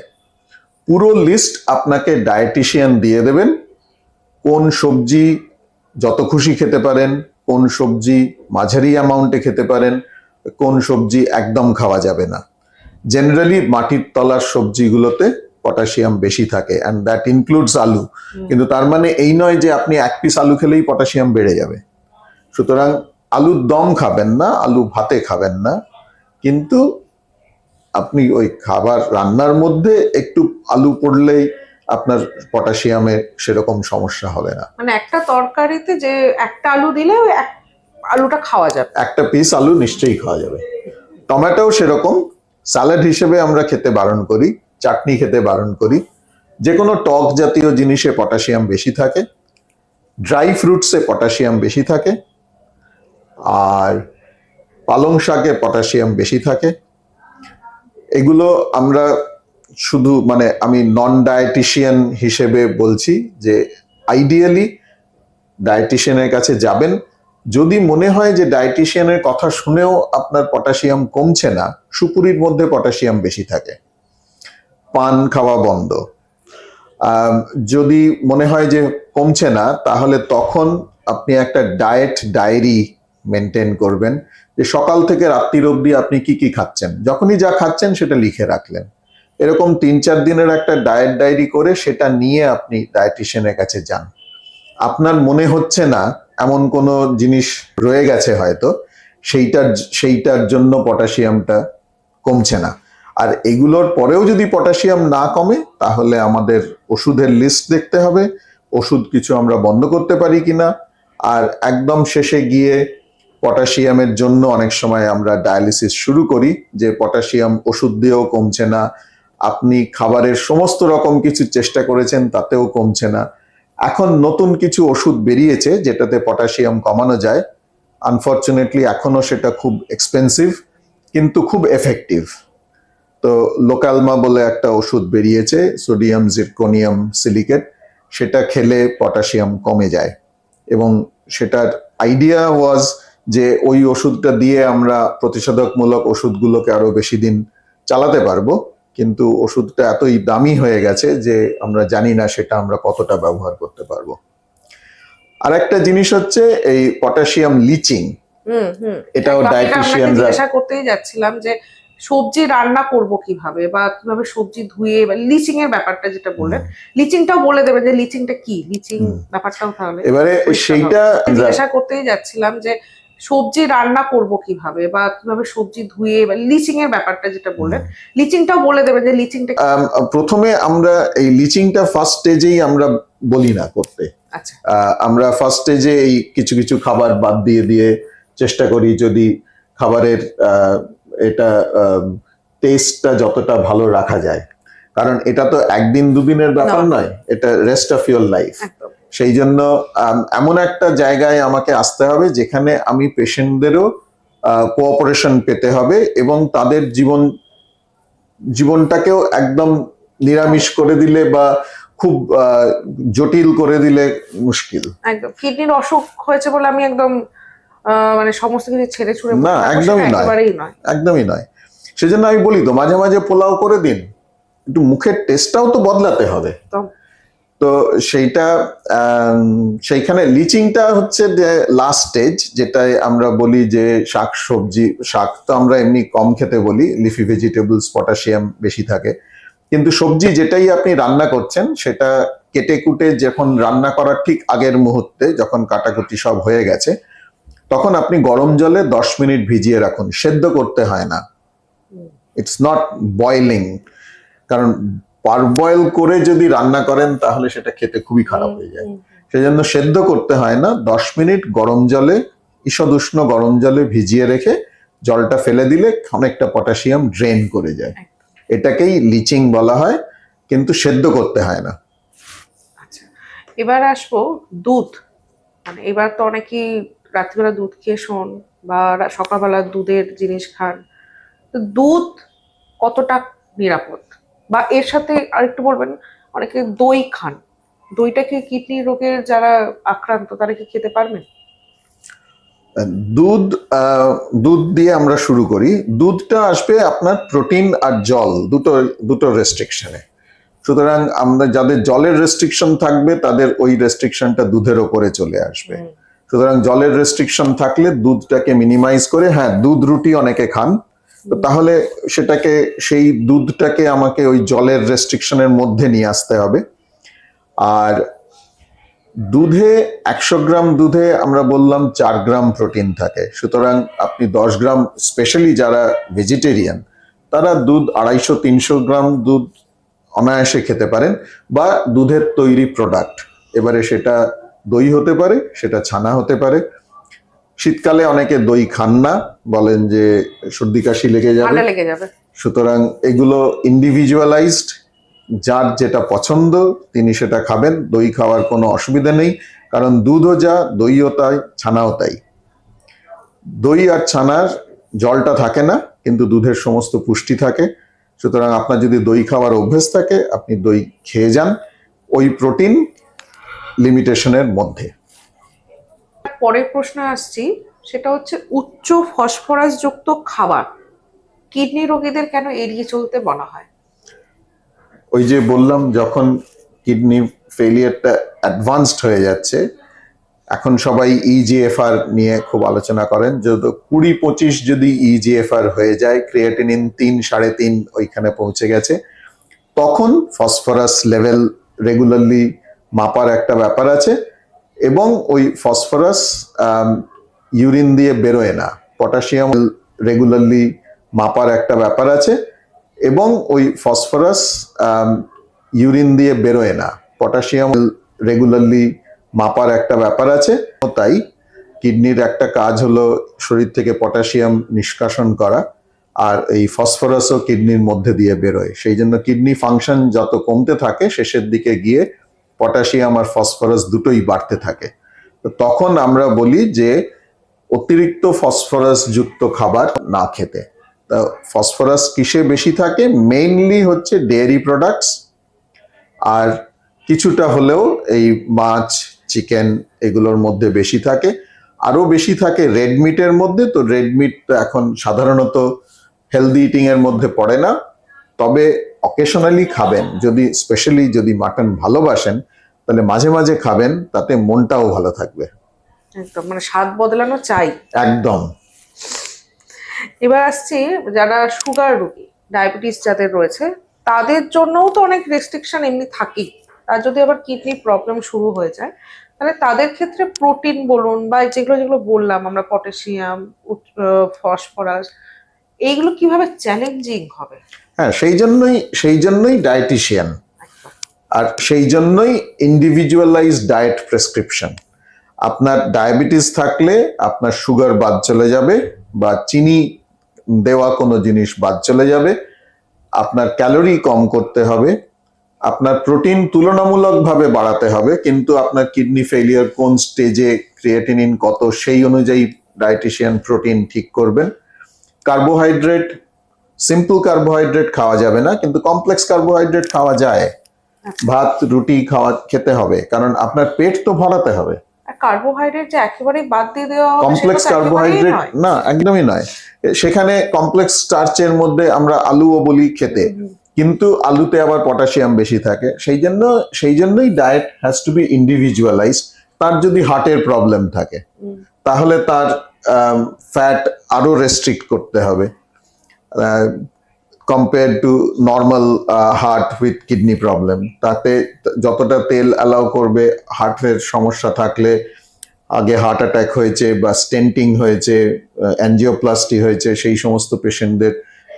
পুরো লিস্ট আপনাকে ডায়েটিশিয়ান দিয়ে দেবেন। কোন সবজি যত খুশি খেতে পারেন, কোন সবজি মাঝারি অ্যামাউন্টে খেতে পারেন, কোন সবজি একদম খাওয়া যাবে না। জেনারেলি মাটির তলার সবজিগুলোতে পটাশিয়াম বেশি থাকে, অ্যান্ড দ্যাট ইনক্লুডস আলু। কিন্তু তার মানে এই নয় যে আপনি 1 পিস আলু খেলেই পটাশিয়াম বেড়ে যাবে। সুতরাং আলুর দম খাবেন না, আলু ভাতে খাবেন না, কিন্তু আপনি ওই খাবার রান্নার মধ্যে একটু আলু পড়লেই আপনার পটাশিয়ামের সেরকম সমস্যা হবে না। মানে একটা তরকারিতে যে একটা আলু দিলে ওই আলুটা খাওয়া যাবে, একটা পিস আলু নিশ্চয়ই খাওয়া যাবে। টমেটোও সেরকম, স্যালাড হিসেবে আমরা খেতে বারণ করি, চাটনি খেতে বারণ করি। যে কোনো টক জাতীয় জিনিসে পটাশিয়াম বেশি থাকে, ড্রাই ফ্রুটসে পটাশিয়াম বেশি থাকে, আর পালং শাকে পটাশিয়াম বেশি থাকে। এগুলো আমরা শুধু, মানে আমি নন ডায়েটিশিয়ান হিসেবে বলছি যে আইডিয়ালি ডায়েটিশিয়ানের কাছে যাবেন। যদি মনে হয় যে ডায়েটিশিয়ানের কথা শুনেও আপনার পটাশিয়াম কমছে না, সুপুরির মধ্যে পটাশিয়াম বেশি থাকে, পান খাওয়া বন্ধ। যদি মনে হয় যে কমছে না, তাহলে তখন আপনি একটা ডায়েট ডায়েরি মেনটেন করবেন, যে সকাল থেকে রাত্রির অবধি আপনি কি কি খাচ্ছেন, যখনই যা খাচ্ছেন সেটা লিখে রাখলেন। এরকম 3-4 দিনের একটা ডায়েট ডায়েরি করে সেটা নিয়ে আপনি ডায়েটিশিয়ানের কাছে যান। আপনার মনে হচ্ছে না এমন কোনো জিনিস রয়ে গেছে হয়তো, সেইটার জন্য পটাশিয়ামটা কমছে না। আর এগুলোর পরেও যদি পটাশিয়াম না কমে, তাহলে আমাদের ওষুধের লিস্ট দেখতে হবে, ওষুধ কিছু আমরা বন্ধ করতে পারি কিনা। আর একদম শেষে গিয়ে পটাশিয়ামের জন্য অনেক সময় আমরা ডায়ালিসিস শুরু করি, যে পটাশিয়াম ওষুধ দিয়েও কমছে না, আপনি খাবারের সমস্ত রকম কিছু চেষ্টা করেছেন তাতেও কমছে না। এখন নতুন কিছু ওষুধ বেরিয়েছে যেটাতে পটাশিয়াম কমানো যায়। আনফর্চুনেটলি এখনো সেটা খুব এক্সপেন্সিভ, কিন্তু খুব এফেক্টিভ। তো লোকালমা বলে একটা ওষুধ বেরিয়েছে, সোডিয়াম জিরকোনিয়াম সিলিকেট, সেটা খেলে পটাশিয়াম কমে যায়। এবং সেটার আইডিয়া ওয়াজ যে ওই ওষুধটা দিয়ে আমরা প্রতিষেধকমূলক ওষুধগুলোকে আরো বেশি দিন চালাতে পারবো, কিন্তু ওষুধটা এতই দামি হয়ে গেছে যে আমরা জানি না সেটা আমরা কতটা ব্যবহার করতে পারবো। আর একটা জিনিস হচ্ছে এই পটাশিয়াম লিচিং। এটাও ডায়েটিশিয়ানরা জিজ্ঞাসা করতেই যাচ্ছিলাম যে সবজি রান্না করব কিভাবে, বা কিভাবে সবজি ধুয়ে, বা লিচিং এর ব্যাপারটা যেটা বললেন, লিচিংটাও বলে দেবেন যে লিচিংটা কি, লিচিং ব্যাপারটাও তাহলে এবারে সেইটা জিজ্ঞাসা করতেই যাচ্ছিলাম যে সবজি রান্না করব কিভাবে, বা কিভাবে সবজি ধুয়ে, বা লিচিং এর ব্যাপারটা যেটা বললেন, লিচিংটাও বলে দেবেন যে লিচিংটা। প্রথমে আমরা এই লিচিংটা ফার্স্ট স্টেজেই আমরা বলি না করতে। আচ্ছা, আমরা ফার্স্ট স্টেজে এই কিছু কিছু খাবার বাদ দিয়ে দিয়ে চেষ্টা করি যদি খাবারের এটা টেস্টটা যতটা ভালো রাখা যায়, কারণ এটা তো একদিন দুদিনের ব্যাপার নয়, এটা রেস্ট অফ ইউর লাইফ। সেই জন্য এমন একটা জায়গায় আমাকে আসতে হবে যেখানে আমি পেশেন্টদেরও কোঅপারেশন পেতে হবে, এবং তাদের জীবনটাকেও একদম নিরামিষ করে দিলে বা খুব জটিল করে দিলে মুশকিল। একদম কিডনির অসুখ হয়েছে বলে আমি একদম মানে সমস্ত কিছু ছেড়ে ছুড়ে না, একদমই নয়, একদমই নয়। সেজন্য আমি বলি তো মাঝে মাঝে পোলাও করে দিন, একটু মুখের টেস্টটাও তো বদলাতে হবে। তো সেইখানে লিচিংটা হচ্ছে লাস্ট স্টেজ, যেটাই আমরা বলি যে শাক সবজি, শাক তো আমরা এমনি কম খেতে বলি, লিফি ভেজিটেবলস পটাশিয়াম বেশি থাকে, কিন্তু সবজি যেটাই আপনি রান্না করছেন সেটা কেটে কুটে যখন রান্না করার ঠিক আগের মুহূর্তে, যখন কাটাকুটি সব হয়ে গেছে, তখন আপনি গরম জলে 10 মিনিট ভিজিয়ে রাখুন। সেদ্ধ করতে হয় না, ইটস নট বয়েলিং, কারণ পারবয়েল করে যদি রান্না করেন তাহলে সেটা খেতে খুবই খারাপ হয়ে যায়। সেজন্য সেদ্ধ করতে হয় না, 10 মিনিট গরম জলে, ঈষদ উষ্ণ গরম জলে ভিজিয়ে রেখে জলটা ফেলে দিলে অনেকটা পটাশিয়াম ড্রেন করে যায়। এটাকেই লিচিং বলা হয়, কিন্তু সেদ্ধ করতে হয় না। আচ্ছা, এবার আসবো দুধ। মানে এবার তো অনেকেই রাত্রিবেলা দুধ খেয়ে শোন, বা সকালবেলা দুধের জিনিস খান, তো দুধ কতটা নিরাপদ? বা এর সাথে আরেকটু বলবেন, অনেকে দই খান, দইটা কি কিডনি রোগের যারা আক্রান্ত তারা কি খেতে পারবেন? দুধ দিয়ে আমরা শুরু করি। দুধটা আসবে আপনার প্রোটিন আর জল দুটো রেস্ট্রিকশনে। সুতরাং আমরা যাদের জলের রেস্ট্রিকশন থাকবে তাদের ওই রেস্ট্রিকশনটা দুধের ওপরে চলে আসবে। সুতরাং জলের রেস্ট্রিকশন থাকলে দুধটাকে মিনিমাইজ করে, হ্যাঁ দুধ রুটি অনেকে খান, তো তাহলে সেই দুধটাকে আমাকে ওই জলের রেস্ট্রিকশনের মধ্যে নিয়ে আসতে হবে। আর দুধে 100 গ্রাম দুধে আমরা বললাম 4 গ্রাম প্রোটিন থাকে। সুতরাং আপনি 10 গ্রাম, স্পেশালি যারা ভেজিটেরিয়ান তারা দুধ 250-300 গ্রাম দুধ অনায়াসে খেতে পারেন, বা দুধের তৈরি প্রোডাক্ট। এবারে সেটা দই হতে পারে, সেটা ছানা হতে পারে। শীতকালে অনেকে দই খান না, বলেন যে সর্দি কাশি লেগে যাবে। সুতরাং এগুলো ইন্ডিভিজুয়ালাইজড, যার যেটা পছন্দ তিনি সেটা খাবেন, দই খাওয়ার কোনো অসুবিধা নেই, কারণ দুধও যা দইও তাই, ছানাও তাই। দই আর ছানার জলটা থাকে না, কিন্তু দুধের সমস্ত পুষ্টি থাকে। সুতরাং আপনার যদি দই খাওয়ার অভ্যেস থাকে আপনি দই খেয়ে যান, ওই প্রোটিন লিমিটেশনের মধ্যে। পরের প্রশ্ন আসছি, সেটা হচ্ছে উচ্চ ফসফরাস যুক্ত খাবার কিডনি রোগীদের কেন এড়িয়ে চলতে বলা হয়? ওই যে বললাম, যখন কিডনি ফেলিয়ারটা অ্যাডভান্সড হয়ে যাচ্ছে, এখন সবাই ইজিএফআর নিয়ে খুব আলোচনা করেন। যদি 20-25 যদি ইজিএফআর হয়ে যায়, ক্রিয়েটিনিন 3-3.5 ওইখানে পৌঁছে গেছে, তখন ফসফরাস লেভেল রেগুলারলি মাপার একটা ব্যাপার আছে, এবং ওই ফসফরাস ইউরিন দিয়ে বেরোয় না। পটাশিয়াম রেগুলারলি মাপার একটা ব্যাপার আছে, এবং ওই ফসফরাস ইউরিন দিয়ে বেরোয় না। পটাশিয়াম রেগুলারলি মাপার একটা ব্যাপার আছে। তাই কিডনির একটা কাজ হলো শরীর থেকে পটাশিয়াম নিষ্কাশন করা, আর এই ফসফরাসও কিডনির মধ্যে দিয়ে বেরোয়। সেই জন্য কিডনি ফাংশন যত কমতে থাকে, শেষের দিকে গিয়ে পটাশিয়াম আর ফসফরাস দুটোই বাড়তে থাকে। তো তখন আমরা বলি যে অতিরিক্ত ফসফরাস যুক্ত খাবার না খেতে। তা ফসফরাস কিসে বেশি থাকে? মেইনলি হচ্ছে ডেয়ারি প্রোডাক্টস, আর কিছুটা হলেও এই মাছ, চিকেন এগুলোর মধ্যে বেশি থাকে। আরো বেশি থাকে রেড মিটের মধ্যে। তো রেড মিট তো এখন সাধারণত হেলদি ইটিং এর মধ্যে পড়ে না, তবে অকেশনালি খাবেন। যদি স্পেশালি যদি মাটন ভালোবাসেন, তাহলে মাঝে মাঝে খাবেন, তাতে মনটাও ভালো থাকবে। একদম, মানে স্বাদ বদলানো চাই। একদম। এবার আসছি যারা সুগার রোগী, ডায়াবেটিস যাদের রয়েছে, তাদের জন্যও তো অনেক রেস্ট্রিকশন এমনি থাকেই। আর যদি আবার কিডনি প্রবলেম শুরু হয়ে যায়, তাহলে তাদের ক্ষেত্রে প্রোটিন বলুন বা যেগুলো যেগুলো বললাম আমরা, পটাশিয়াম, ফসফরাস, এইগুলো কিভাবে চ্যালেঞ্জিং হবে? হ্যাঁ, সেই জন্যই ডায়েটিশিয়ান, আর সেই জন্যই ইন্ডিভিজুয়ালাইজ ডায়েট প্রেসক্রিপশন। আপনার ডায়াবেটিস থাকলে আপনার সুগার বাদ চলে যাবে, বা চিনি দেওয়া কোনো জিনিস বাদ চলে যাবে। আপনার ক্যালোরি কম করতে হবে, আপনার প্রোটিন তুলনামূলকভাবে বাড়াতে হবে, কিন্তু আপনার কিডনি ফেলিয়ার কোন স্টেজে, ক্রিয়েটিনিন কত, সেই অনুযায়ী ডায়েটিশিয়ান প্রোটিন ঠিক করবেন। কার্বোহাইড্রেট, সিম্পল কার্বোহাইড্রেট খাওয়া যাবে না, কিন্তু কমপ্লেক্স কার্বোহাইড্রেট খাওয়া যায়। ভাত রুটি খেতে হবে, কারণ আপনার পেট তো ভরাতে হবে। কার্বোহাইড্রেট যে একেবারে বাদ দিয়ে দেওয়া হবে কমপ্লেক্স কার্বোহাইড্রেট না, একদমই নয়। সেখানে কমপ্লেক্স স্টার্চের মধ্যে আমরা আলুও বলি খেতে, কিন্তু আলুতে আবার পটাশিয়াম বেশি থাকে। সেই জন্যই diet has to be individualized. তার যদি হার্টের প্রবলেম থাকে, তাহলে তার ফ্যাট আরো রেস্ট্রিক্ট করতে হবে compare to normal heart with kidney problem. তাতে যতটা তেল অ্যালাউ করবে, হার্টের সমস্যা থাকলে, আগে হার্ট অ্যাটাক হয়েছে বা স্টেন্টিং হয়েছে, অ্যাঞ্জিওপ্লাস্টি হয়েছে, সেই সমস্ত পেশেন্টদের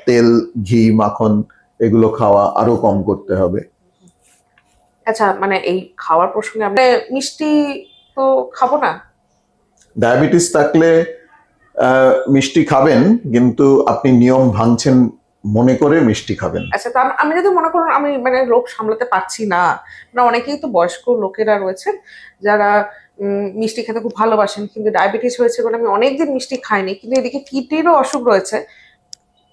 তেল, ঘি, মাখন এগুলো খাওয়া আরো কম করতে হবে। আচ্ছা, মানে এই খাওয়ার প্রসঙ্গে আমরা মিষ্টি তো খাবো না। ডায়াবেটিস থাকলে মিষ্টি খাবেন, কিন্তু আপনি নিয়ম ভাঙছেন মনে করে মিষ্টি খাবেন। আচ্ছা, তো আমি যদি মনে করুন আমি মানে লোভ সামলাতে পারছি না, মানে অনেকেই তো বয়স্ক লোকেরা রয়েছেন যারা মিষ্টি খেতে খুব ভালোবাসেন, কিন্তু ডায়াবেটিস হয়েছে বলে আমি অনেকদিন মিষ্টি খাইনি, কিন্তু এদিকে কিডনিরও অসুখ রয়েছে,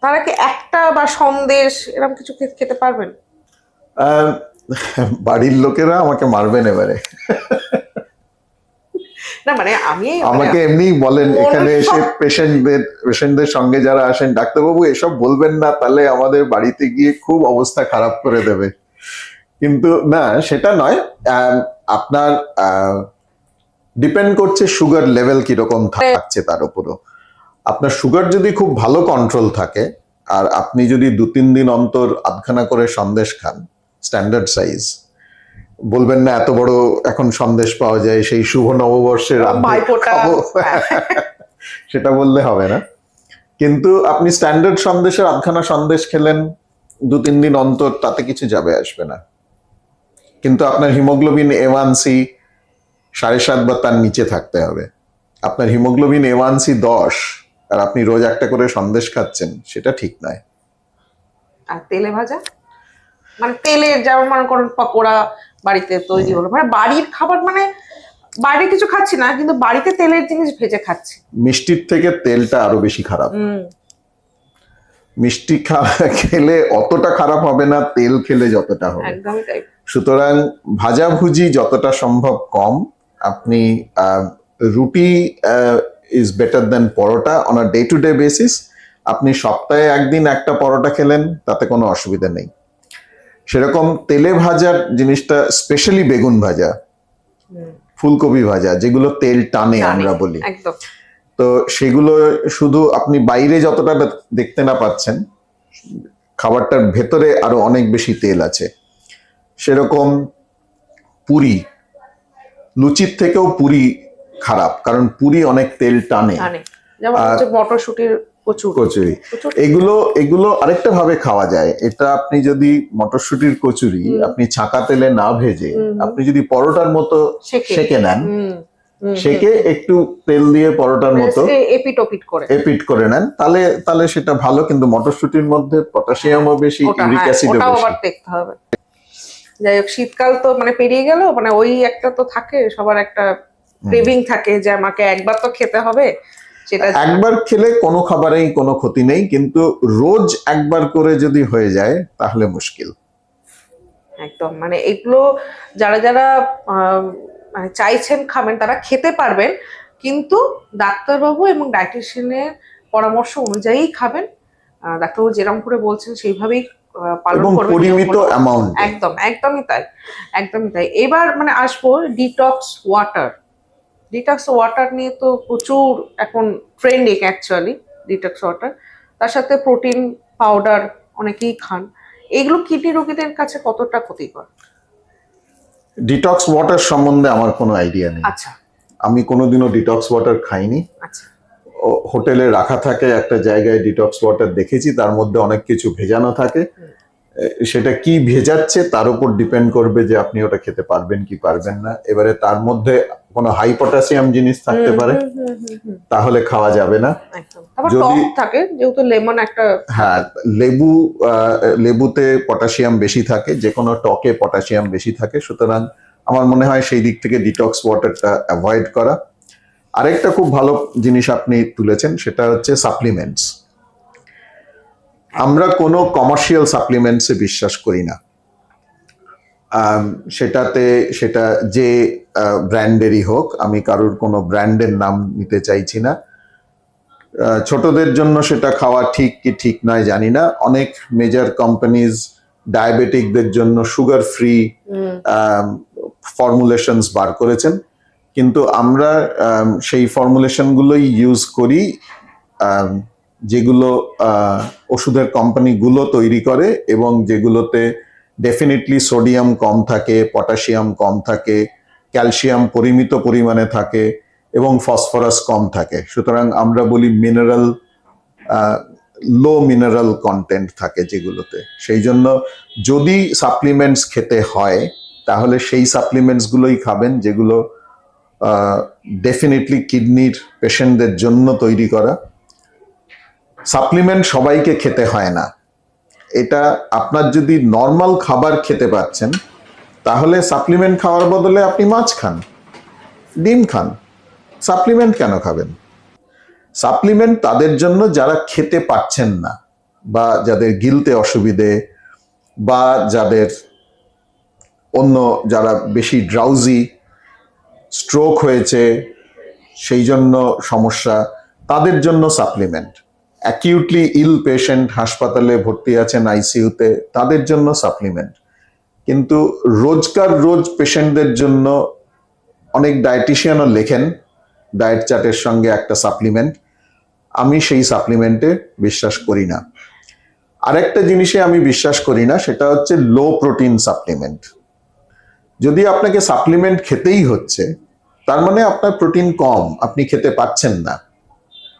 তারা কি একটা বা সন্দেশ এরকম কিছু খেতে পারবেন? বাড়ির লোকেরা আমাকে মারবেন এবারে। না মানে আমাকে এমনি বলেন, এখানে এসে পেশেন্টদের সঙ্গে যারা আসেন, ডাক্তারবাবু এসব বলবেন না, তাহলে আমাদের বাড়িতে গিয়ে খুব অবস্থা খারাপ করে দেবে। কিন্তু না, সেটা নয়। আপনার ডিপেন্ড করছে সুগার লেভেল কিরকম থাকছে তার উপরও। আপনার সুগার যদি খুব ভালো কন্ট্রোল থাকে, আর আপনি যদি 2-3 দিন অন্তর আধখানা করে সন্দেশ খান, স্ট্যান্ডার্ড সাইজ, বলবেন না এত বড় এখন সন্দেশ পাওয়া যায়, সেই শুভ নববর্ষের সেটা বললে হবে না। কিন্তু আপনি স্ট্যান্ডার্ড সন্দেশের আধখানা সন্দেশ খেলেন 2-3 দিন অন্তর, তাতে কিছু যাবে আসবে না। কিন্তু আপনার হিমোগ্লোবিন A1C 7.5 বা তার নিচে থাকতে হবে। আপনার হিমোগ্লোবিন A1C 10, আর আপনি রোজ একটা করে সন্দেশ খাচ্ছেন, সেটা ঠিক নয়। আর তেলে ভাজা, মানে তেলের, যেমন মনে করুন পকোড়া বাড়িতে তৈরি হলো, মানে বাড়ির খাবার, মানে বাইরে কিছু খাচ্ছি না, কিন্তু বাড়িতে তেলের জিনিস ভেজে খাচ্ছি। মিষ্টির থেকে তেলটা আরো বেশি খারাপ। মিষ্টি খেলে অতটা খারাপ হবে না, তেল খেলে যতটা হবে। একদমই তাই। সুতরাং ভাজাভুজি যতটা সম্ভব কম। আপনি roti is better than paratha on a day to day basis. আপনি সপ্তাহে একদিন একটা পরোটা খেলেন, তাতে কোনো অসুবিধা নেই। সেরকম তেলে ভাজার জিনিসটা, স্পেশালি বেগুন ভাজা, ফুলকপি ভাজা, যেগুলো তেল টানে আমরা বলি, একদম। তো সেগুলো শুধু আপনি বাইরে যতটা দেখতে না পাচ্ছেন, খাবারটার ভেতরে আরো অনেক বেশি তেল আছে। সেরকম পুরি, লুচির থেকেও পুরি খারাপ, কারণ পুরি অনেক তেল টানে। যেমন হচ্ছে মটরশুটির কচুরি, এগুলো আরেকটা ভাবে খাওয়া যায়। এটা আপনি যদি মটরশুটির কচুরি আপনি ছাঁকা তেলে না ভেজে আপনি যদি পরোটার মতো সেকে নেন, সেকে একটু তেল দিয়ে পরোটার মতো এপিট করে নেন, তাহলে সেটা ভালো। কিন্তু মটরশুটির মধ্যে পটাশিয়ামও বেশি, ইউরিক অ্যাসিডও বেশি। দেখতে হবে। যাই হোক, শীতকাল তো মানে পেরিয়ে গেল, মানে ওই একটা তো থাকে, সবার একটা ক্রেভিং থাকে যে আমাকে একবার তো খেতে হবে। সেটা একবার খেলে কোনো খাবারেই কোনো ক্ষতি নেই, কিন্তু রোজ একবার করে যদি হয়ে যায় তাহলে মুশকিল। একদম, মানে এগুলো যারা যারা মানে চাইছেন খাবেন তারা খেতে পারবেন, কিন্তু ডাক্তারবাবু এবং ডায়েটিশিয়ানের পরামর্শ অনুযায়ী খাবেন। ডাক্তারবাবু যেরকম করে বলছেন সেইভাবেই পালন করবেন, পরিমিত অ্যামাউন্ট। একদম, একদমই তাই, একদমই তাই। এবার মানে আসবো ডিটক্স ওয়াটার নিয়ে। তো প্রচুর এখন ট্রেন্ডিং অ্যাকচুয়ালি ডিটক্স ওয়াটার, তার সাথে প্রোটিন পাউডার অনেকেই খান। এগুলো কিডনি রোগীদের কাছে কতটা ক্ষতিকর? ডিটক্স ওয়াটার সম্বন্ধে আমার কোনো আইডিয়া নেই। আচ্ছা, আমি কোনোদিনও ডিটক্স ওয়াটার খাইনি। আচ্ছা, হোটেলে রাখা থাকে একটা জায়গায় ডিটক্স ওয়াটার দেখেছি, তার মধ্যে অনেক কিছু ভেজানো থাকে। সেটা কি ভেজাচ্ছে তার উপর ডিপেন্ড করবে যে আপনি ওটা খেতে পারবেন কি পারবেন না। এবারে তার মধ্যে কোনো হাই পটাশিয়াম জিনিস থাকতে পারে, তাহলে খাওয়া যাবে না। যদি থাকে, যেহেতু লেমন একটা, হ্যাঁ, লেবুতে পটাশিয়াম বেশি থাকে, যে কোনো টকে পটাশিয়াম বেশি থাকে, সুতরাং আমার মনে হয় সেই দিক থেকে ডিটক্স ওয়াটারটা অ্যাভয়েড করা। আরেকটা খুব ভালো জিনিস আপনি তুলেছেন, সেটা হচ্ছে সাপ্লিমেন্টস। আমরা কোনো কমার্শিয়াল সাপ্লিমেন্টসে বিশ্বাস করি না। সেটা যে ব্র্যান্ডেরই হোক, আমি কারোর কোনো ব্র্যান্ডের নাম নিতে চাইছি না। ছোটদের জন্য সেটা খাওয়া ঠিক কি ঠিক নয় জানি না। অনেক মেজর কোম্পানিজ ডায়াবেটিকদের জন্য সুগার ফ্রি ফর্মুলেশনস বার করেছেন, কিন্তু আমরা সেই ফর্মুলেশনগুলোই ইউজ করি যেগুলো ওষুধের কোম্পানিগুলো তৈরি করে, এবং যেগুলোতে ডেফিনেটলি সোডিয়াম কম থাকে, পটাশিয়াম কম থাকে, ক্যালসিয়াম পরিমিত পরিমাণে থাকে, এবং ফসফরাস কম থাকে। সুতরাং আমরা বলি মিনারেল, লো মিনারেল কন্টেন্ট থাকে যেগুলোতে। সেই জন্য যদি সাপ্লিমেন্টস খেতে হয় তাহলে সেই সাপ্লিমেন্টসগুলোই খাবেন যেগুলো ডেফিনেটলি কিডনির পেশেন্টদের জন্য তৈরি করা। সাপ্লিমেন্ট সবাইকে খেতে হয় না। এটা আপনার যদি নর্মাল খাবার খেতে পাচ্ছেন তাহলে সাপ্লিমেন্ট খাওয়ার বদলে আপনি মাছ খান, ডিম খান, সাপ্লিমেন্ট কেন খাবেন? সাপ্লিমেন্ট তাদের জন্য যারা খেতে পাচ্ছেন না, বা যাদের গিলতে অসুবিধে, বা যাদের যারা বেশি ড্রাউজি, স্ট্রোক হয়েছে সেই জন্য সমস্যা, তাদের জন্য সাপ্লিমেন্ট। অ্যাকিউটলি ইল পেশেন্ট, হাসপাতালে ভর্তি আছেন আইসিইউতে, তাদের জন্য সাপ্লিমেন্ট। কিন্তু রোজ পেশেন্টদের জন্য অনেক ডায়েটিশিয়ানও লেখেন ডায়েট চার্টের সঙ্গে একটা সাপ্লিমেন্ট। আমি সেই সাপ্লিমেন্টে বিশ্বাস করি না। আরেকটা জিনিসে আমি বিশ্বাস করি না, সেটা হচ্ছে লো প্রোটিন সাপ্লিমেন্ট। যদি আপনাকে সাপ্লিমেন্ট খেতেই হচ্ছে, তার মানে আপনার প্রোটিন কম, আপনি খেতে পাচ্ছেন না,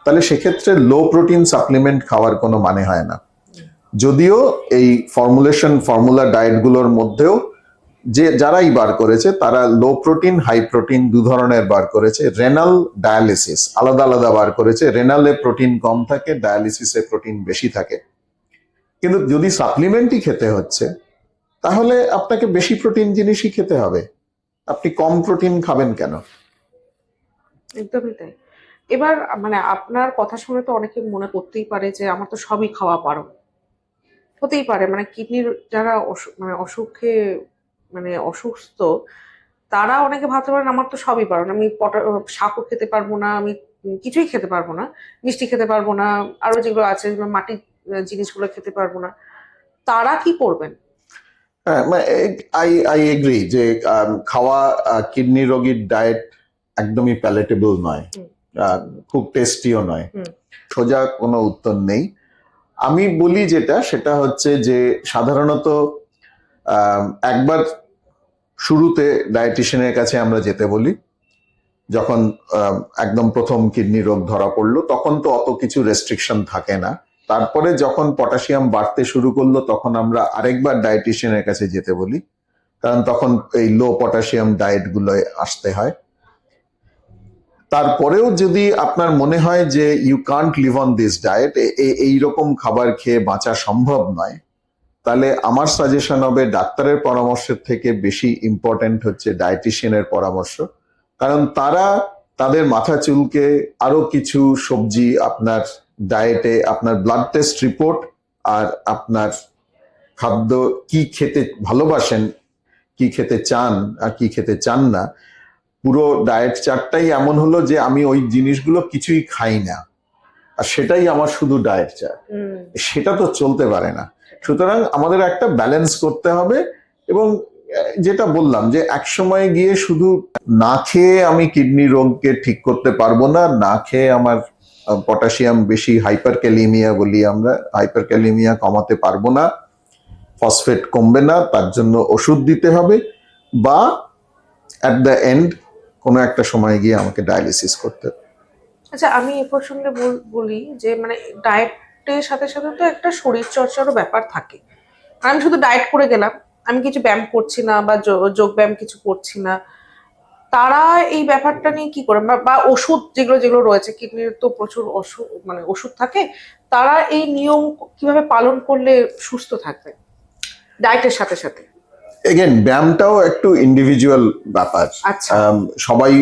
তাহলে সেক্ষেত্রে লো প্রোটিন সাপ্লিমেন্ট খাওয়ার কোনো মানে হয় না। যদিও এই ফর্মুলা ডায়েটগুলোর মধ্যেও যারাই বার করেছে তারা লো প্রোটিন, হাই প্রোটিন দু ধরনের বার করেছে। রেনাল, ডায়ালিসিস আলাদা আলাদা বার করেছে। রেনালে প্রোটিন কম থাকে, ডায়ালিসিসে প্রোটিন বেশি থাকে। কিন্তু যদি সাপ্লিমেন্টই খেতে হচ্ছে তাহলে আপনাকে বেশি প্রোটিন জিনিসই খেতে হবে, আপনি কম প্রোটিন খাবেন কেন? একদমই তাই। এবার মানে আপনার কথা শুনে তো অনেকে মনে করতেই পারে যে আমার তো সবই খাওয়া পারো, হতেই পারে, মানে কিডনির যারা মানে অসুখে মানে অসুস্থ, তারা অনেকে ভাবতে পারেন আমার তো সবই পারো না, আমি শাকও খেতে পারবো না, আমি কিছুই খেতে পারবো না, মিষ্টি খেতে পারবো না, আরো যেগুলো আছে মাটির জিনিসগুলো খেতে পারবো না, তারা কি করবেন? হ্যাঁ, আই এগ্রি যে খাওয়া কিডনি রোগীর ডায়েট একদমই প্যালেটেবল নয়, হুম। খুব টেস্টিও নয়। হুম। সোজা কোনো উত্তর নেই। আমি বলি সেটা হচ্ছে যে সাধারণত একবার শুরুতে ডায়েটিশিয়ানের কাছে আমরা যেতে বলি, যখন একদম প্রথম কিডনি রোগ ধরা পড়লো তখন তো অত কিছু রেস্ট্রিকশন থাকে না। তারপরে যখন পটাশিয়াম বাড়তে শুরু করলো তখন আমরা আরেকবার ডায়েটিশিয়ানের কাছে যেতে বলি, কারণ তখন এই লো পটাশিয়াম ডায়েট গুলোয় আসতে হয়। তারপরেও যদি আপনার মনে হয় যে you can't live on this diet, এইরকম খাবার খেয়ে বাঁচা সম্ভব নয়, তাহলে আমার সাজেশন হবে ডাক্তারের পরামর্শের থেকে বেশি ইম্পর্টেন্ট হচ্ছে ডায়েটিশিয়ানের পরামর্শ। কারণ তারা তাদের মাথা চুলকে আরো কিছু সবজি আপনার ডায়েটে, আপনার ব্লাড টেস্ট রিপোর্ট আর আপনার খাদ্য কি খেতে ভালোবাসেন, কি খেতে চান আর কি খেতে চান না, পুরো ডায়েট চার্টটাই এমন হলো যে আমি ওই জিনিসগুলো কিছুই খাই না আর সেটাই আমার শুধু ডায়েট চার্ট, সেটা তো চলতে পারে না। সুতরাং আমাদের একটা ব্যালেন্স করতে হবে। এবং যেটা বললাম যে এক সময় গিয়ে শুধু না খেয়ে আমি কিডনি রোগকে ঠিক করতে পারবো না, না খেয়ে আমার পটাশিয়াম বেশি, হাইপারক্যালিমিয়া বলি আমরা, হাইপারক্যালিমিয়া কমাতে পারবো না, ফসফেট কমবে না, তার জন্য ওষুধ দিতে হবে, বা অ্যাট দ্য এন্ড কোনো একটা সময় গিয়ে আমাকে ডায়ালিসিস করতে হবে। আচ্ছা, আমি এ প্রসঙ্গে বলি যে মানে ডায়েটের সাথে সাথে তো একটা শরীর চর্চারও ব্যাপার থাকে। আমি শুধু ডায়েট করে গেলাম, আমি কিছু ব্যায়াম করছি না বা যোগ ব্যায়াম কিছু করছি না, তারা এই ব্যাপারটা নিয়ে কি করে, বা ওষুধ যেগুলো যেগুলো রয়েছে, কিডনির তো প্রচুর ওষুধ মানে ওষুধ থাকে, তারা এই নিয়ম কিভাবে পালন করলে সুস্থ থাকবে ডায়েটের সাথে সাথে? এগেন ব্যায়ামটাও একটু ইন্ডিভিজুয়াল ব্যাপার। আচ্ছা। সবাই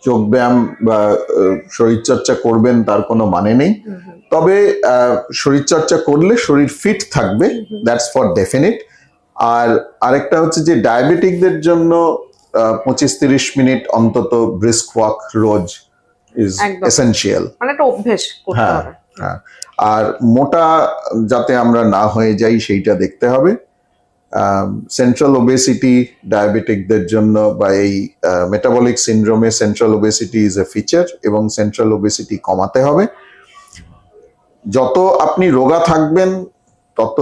যোগ ব্যায়াম বা শরীরচর্চা করবেন তার কোনো মানে নেই, তবে শরীরচর্চা করলে শরীর ফিট থাকবে, দ্যাটস ফর ডেফিনিট। আর আরেকটা হচ্ছে যে ডায়াবেটিকদের জন্য 25-30 মিনিট অন্তত brisk walk rose is essential, মানে একটা অভ্যেস করতে হবে। হ্যাঁ, আর মোটা যাতে আমরা না হয়ে যাই সেইটা দেখতে হবে। সেন্ট্রাল ওবেসিটি ডায়াবেটিকদের জন্য বা এই মেটাবলিক সিনড্রোমে central obesity is a feature, এবং সেন্ট্রাল ওবেসিটি কমাতে হবে। যত আপনি রোগা থাকবেন তত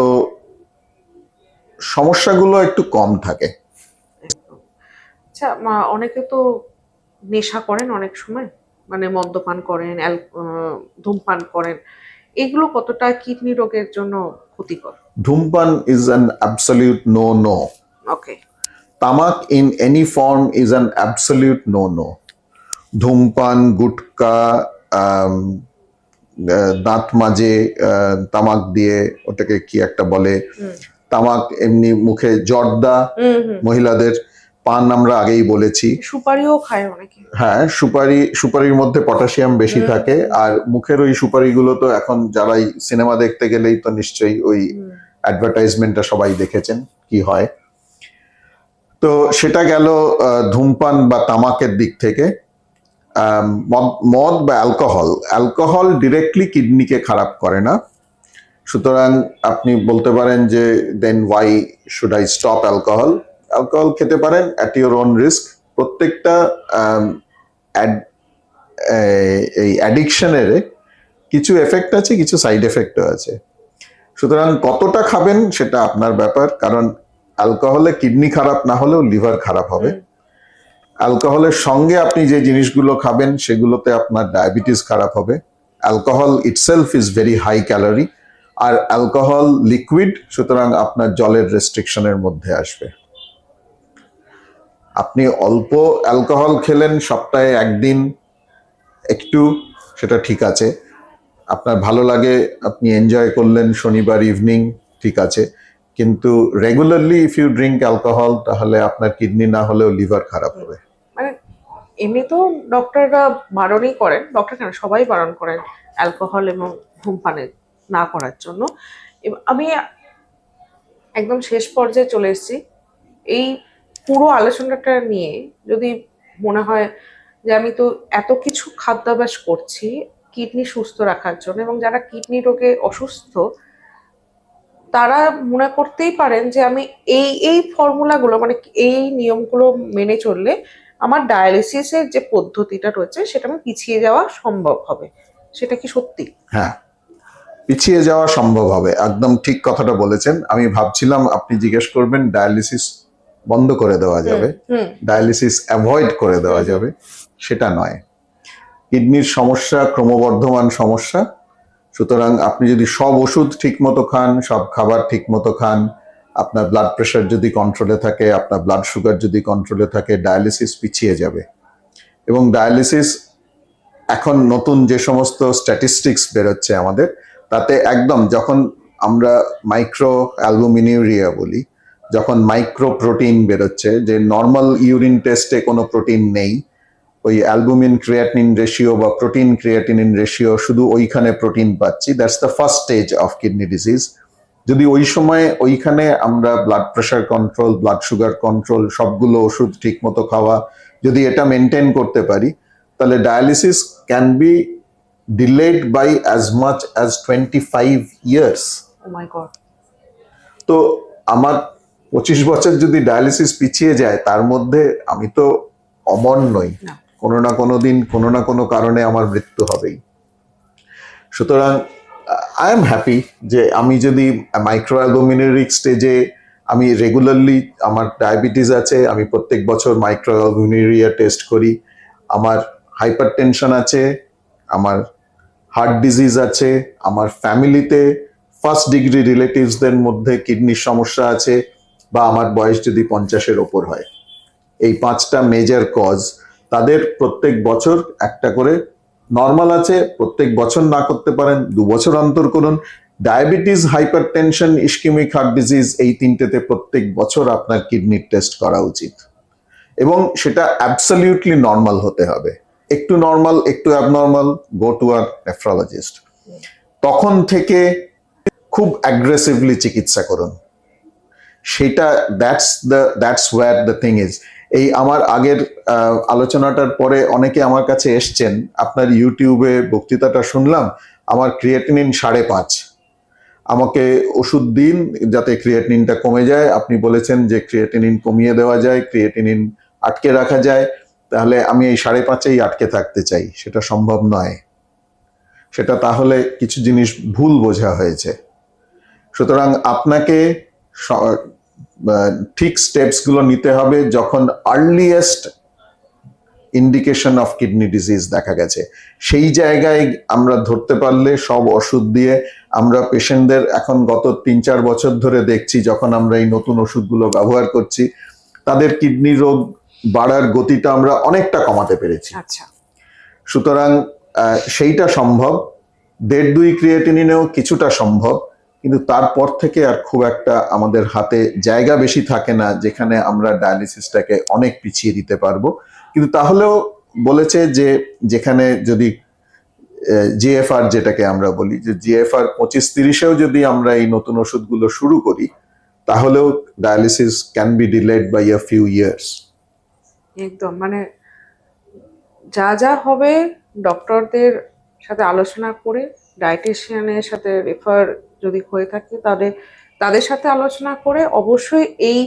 সমস্যাগুলো একটু কম থাকে। আচ্ছা, অনেকে তো নেশা করেন অনেক সময়, মানে মদ্যপান করেন, ধূমপান করেন, এগুলো কতটা কিডনি রোগের জন্য ক্ষতিকর? ধূমপান is an absolute no no. Okay. তামাক in any form is an absolute no no. ধূমপান, গুটকা, দাঁত মাজে তামাক দিয়ে, ওটাকে কি একটা বলে, তামাক এমনি মুখে জর্দা, মহিলাদের পান আমরা আগেই বলেছি, সুপারিও খায় অনেকে। হ্যাঁ, সুপারির মধ্যে পটাশিয়াম বেশি থাকে। আর মুখের ওই সুপারিগুলো তো এখন যারা সিনেমা দেখতে গেলেই তো নিশ্চয়ই ওই অ্যাডভার্টাইজমেন্টটা সবাই দেখেছেন কি হয়। তো সেটা গেল ধূমপান বা তামাকের দিক থেকে। মদ বা অ্যালকোহল ডিরেক্টলি কিডনিকে খারাপ করে না। সুতরাং আপনি বলতে পারেন যে then why should I stop alcohol? Alcohol খেতে পারেন অ্যাট ইউর ওন রিস্ক। প্রত্যেকটা এই অ্যাডিকশনের কিছু এফেক্ট আছে, কিছু সাইড এফেক্টও আছে। সুতরাং কতটা খাবেন সেটা আপনার ব্যাপার, কারণ অ্যালকোহলে কিডনি খারাপ না হলেও লিভার খারাপ হবে। অ্যালকোহলের সঙ্গে আপনি যে জিনিসগুলো খাবেন সেগুলোতে আপনার ডায়াবেটিস খারাপ হবে। Alcohol itself is very high calorie, আর অ্যালকোহল লিকুইড, সুতরাং আপনার জলের রেস্ট্রিকশনের মধ্যে আসবে। আপনি অল্প অ্যালকোহল খেলেন সপ্তাহে একদিন একটু, সেটা ঠিক আছে, আপনার ভালো লাগে, আপনি এনজয় করলেন শনিবার ইভিনিং, ঠিক আছে। কিন্তু regularly if you drink alcohol, তাহলে আপনার কিডনি না হলেও লিভার খারাপ হবে। মানে এমনি তো ডক্টররা বারণই করেন, ডক্টর কেন সবাই বারণ করেন অ্যালকোহল এবং ধূমপানের না করার জন্য। আমি একদম শেষ পর্যায়ে চলে এসেছি। এই পুরো আলোচনাটা নিয়ে যদি মনে হয় যে আমি তো এত কিছু খাদ্যাভ্যাস করছি কিডনি সুস্থ রাখার জন্য, এবং যারা কিডনি রোগে অসুস্থ তারা মনে করতেই পারেন যে আমি এই এই ফর্মুলাগুলো মানে এই নিয়মগুলো মেনে চললে আমার ডায়ালিসিসের যে পদ্ধতিটা রয়েছে সেটা আমি পিছিয়ে যাওয়া সম্ভব হবে। সেটা কি সত্যি? হ্যাঁ, পিছিয়ে যাওয়া সম্ভব হবে, একদম ঠিক কথাটা বলেছেন। আমি ভাবছিলাম আপনি জিজ্ঞেস করবেন ডায়ালিসিস বন্ধ করে দেওয়া যাবে, ডায়ালিসিস অ্যাভয়েড করে দেওয়া যাবে, সেটা নয়। কিডনির সমস্যা ক্রমবর্ধমান সমস্যা, সুতরাং আপনি যদি সব ওষুধ ঠিক মতো খান, সব খাবার ঠিক মতো খান, আপনার ব্লাড প্রেশার যদি কন্ট্রোলে থাকে, আপনার ব্লাড সুগার যদি কন্ট্রোলে থাকে, ডায়ালিসিস পিছিয়ে যাবে। এবং ডায়ালিসিস এখন নতুন যে সমস্ত স্ট্যাটিস্টিক্স বেরোচ্ছে আমাদের, তাতে একদম যখন আমরা মাইক্রো অ্যালবুমিনিউরিয়া বলি, যখন মাইক্রো প্রোটিন বেরোচ্ছে, যে নর্মাল ইউরিন টেস্টে কোনো প্রোটিন নেই, ওই অ্যালবুমিন ক্রিয়াটিনিন রেশিও বা প্রোটিন ক্রিয়াটিনিন রেশিও শুধু ওইখানে প্রোটিন পাচ্ছি, that's the first stage of kidney disease. যদি ওই সময় ওইখানে আমরা blood pressure control, blood sugar control, সবগুলো ওষুধ ঠিক মতো খাওয়া, যদি এটা মেনটেন করতে পারি, তাহলে dialysis can be delayed by as much as 25 years. Oh my god. তো আমার 25 বছর যদি ডায়ালিসিস পিছিয়ে যায়, তার মধ্যে আমি তো অমর নই, কোনো না কোনো দিন কোনো না কোনো কারণে আমার মৃত্যু হবেই। সুতরাং আই এম হ্যাপি যে আমি যদি মাইক্রো অ্যালবুমিনেরিক স্টেজে, আমি রেগুলারলি, আমার ডায়াবেটিস আছে, আমি প্রত্যেক বছর মাইক্রো অ্যালবুমিনেরিয়া টেস্ট করি, আমার হাইপার টেনশন আছে, আমার হার্ট ডিজিজ আছে, আমার ফ্যামিলিতে ফার্স্ট ডিগ্রি রিলেটিভসদের মধ্যে কিডনির সমস্যা আছে, বা আমার বয়স যদি 50-এর ওপর হয়, এই 5টা মেজর কজ, তাদের প্রত্যেক বছর একটা করে, নর্মাল আছে প্রত্যেক বছর না করতে পারেন 2 বছর অন্তর করুন, diabetes, hypertension, ischaemic heart disease, এই তিনটেতে প্রত্যেক বছর আপনার কিডনির টেস্ট করা উচিত। এবং সেটা অ্যাবসলিউটলি নর্মাল হতে হবে। একটু নর্মাল, একটু abnormal, go to a nephrologist. তখন থেকে খুব অ্যাগ্রেসিভলি চিকিৎসা করুন। সেটা that's where the thing is. এই আমার আগের আলোচনাটার পরে অনেকে আমার কাছে এসছেন, আপনার ইউটিউবে বক্তৃতাটা শুনলাম, আমার ক্রিয়েটিনিন 5.5, আমাকে ওষুধ দিন যাতে ক্রিয়েটিনিনটা কমে যায়। আপনি বলেছেন যে ক্রিয়েটিনিন কমিয়ে দেওয়া যায়, ক্রিয়েটিনিন আটকে রাখা যায়, তাহলে আমি এই 5.5-এই আটকে থাকতে চাই। সেটা সম্ভব নয়, সেটা তাহলে কিছু জিনিস ভুল বোঝা হয়েছে। সুতরাং আপনাকে ঠিক স্টেপস গুলো নিতে হবে যখন earliest indication of kidney disease দেখা গেছে। সেই জায়গায় আমরা ধরতে পারলে সব ওষুধ দিয়ে আমরা পেশেন্টদের, এখন গত 3-4 বছর ধরে দেখছি, যখন আমরা এই নতুন ওষুধগুলো ব্যবহার করছি, তাদের কিডনি রোগ বাড়ার গতিটা আমরা অনেকটা কমাতে পেরেছি। আচ্ছা। সুতরাং সেইটা সম্ভব, 1.5-2 ক্রিয়েটিনিনেও কিছুটা সম্ভব, কিন্তু তারপর থেকে আর খুব একটা আমাদের হাতে জায়গা বেশি থাকে না যেখানে আমরা ডায়ালিসিসটাকে অনেক পিছিয়ে দিতে পারবো। কিন্তু তাহলেও বলেছে যে যেখানে যদি জিএফআর, যেটাকে আমরা বলি যে জিএফআর 25-30-এও যদি আমরা এই নতুন ওষুধগুলো শুরু করি, তাহলেও dialysis can be delayed by a few years. একদম, মানে যা যা হবে ডক্টরদের সাথে আলোচনা করে, ডায়েটিশিয়ানের সাথে রেফার যদি হয়ে থাকে তাহলে তাদের সাথে আলোচনা করে অবশ্যই এই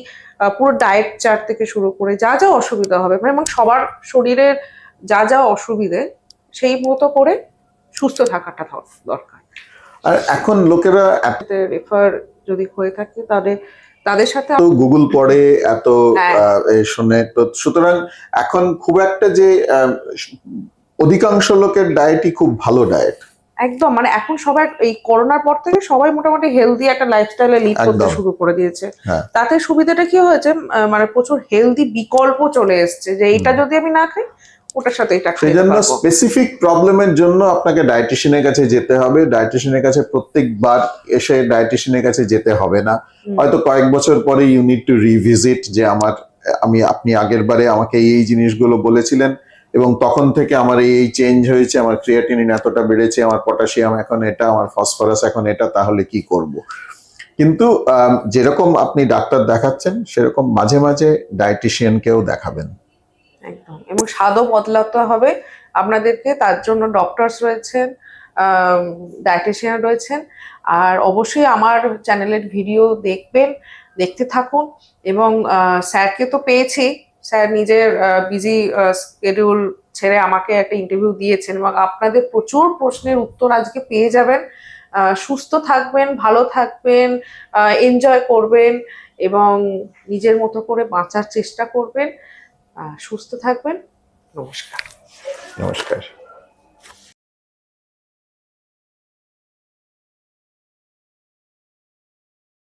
পুরো ডায়েট চার্ট থেকে শুরু করে যা যা অসুবিধা হবে, মানে সবার শরীরের যা যা অসুবিধে সেই মতো করে সুস্থ থাকাটা দরকার। আর এখন লোকেরা রেফার যদি হয়ে থাকে তাহলে তাদের সাথে গুগল পড়ে, এত শুনে, তো সুতরাং এখন খুব একটা যে অধিকাংশ লোকের ডায়েটই খুব ভালো ডায়েট। একদম, মানে এখন সবাই এই করোনার পর থেকে সবাই মোটামুটি হেলদি একটা লাইফস্টাইলে লিড করতে শুরু করে দিয়েছে। তাতে সুবিধাটা কি হয়েছে, মানে প্রচুর হেলদি বিকল্প চলে এসছে, যে এটা যদি আমি না খাই ওটার সাথে এটা খাই। সেজন্য স্পেসিফিক প্রবলেমের জন্য আপনাকে ডায়েটিশিয়ানের কাছে যেতে হবে। ডায়েটিশিয়ানের কাছে প্রত্যেকবার এসে ডায়েটিশিয়ানের কাছে যেতে হবে না, হয়তো কয়েক বছর পরে ইউ নিড টু রিভিজিট, যে আপনি আগের বারে আমাকে এই জিনিসগুলো বলেছিলেন এবং তখন থেকে আমার এই চেঞ্জ হয়েছে, আমার ক্রিয়েটিনিন এতটা বেড়েছে, আমার পটাশিয়াম এখন এটা, আমার ফসফরাস এখন এটা, তাহলে কি করব। কিন্তু যেরকম আপনি ডাক্তার দেখাচ্ছেন সেরকম মাঝে মাঝে ডায়েটিশিয়ানকেও দেখাবেন। একদম, এবং স্বাদও বদলাতে হবে আপনাদেরকে, তার জন্য ডক্টরস রয়েছেন, ডায়েটিশিয়ান রয়েছেন। আর অবশ্যই আমার চ্যানেলের ভিডিও দেখতে থাকুন। এবং স্যারকে তো পেয়েছি, স্যার নিজের বিজি স্কেডিউল ছেড়ে আমাকে একটা ইন্টারভিউ দিয়েছেন এবং আপনাদের প্রচুর প্রশ্নের উত্তর আজকে পেয়ে যাবেন। সুস্থ থাকবেন, ভালো থাকবেন, এনজয় করবেন এবং নিজের মতো করে বাঁচার চেষ্টা করবেন। সুস্থ থাকবেন। নমস্কার। নমস্কার।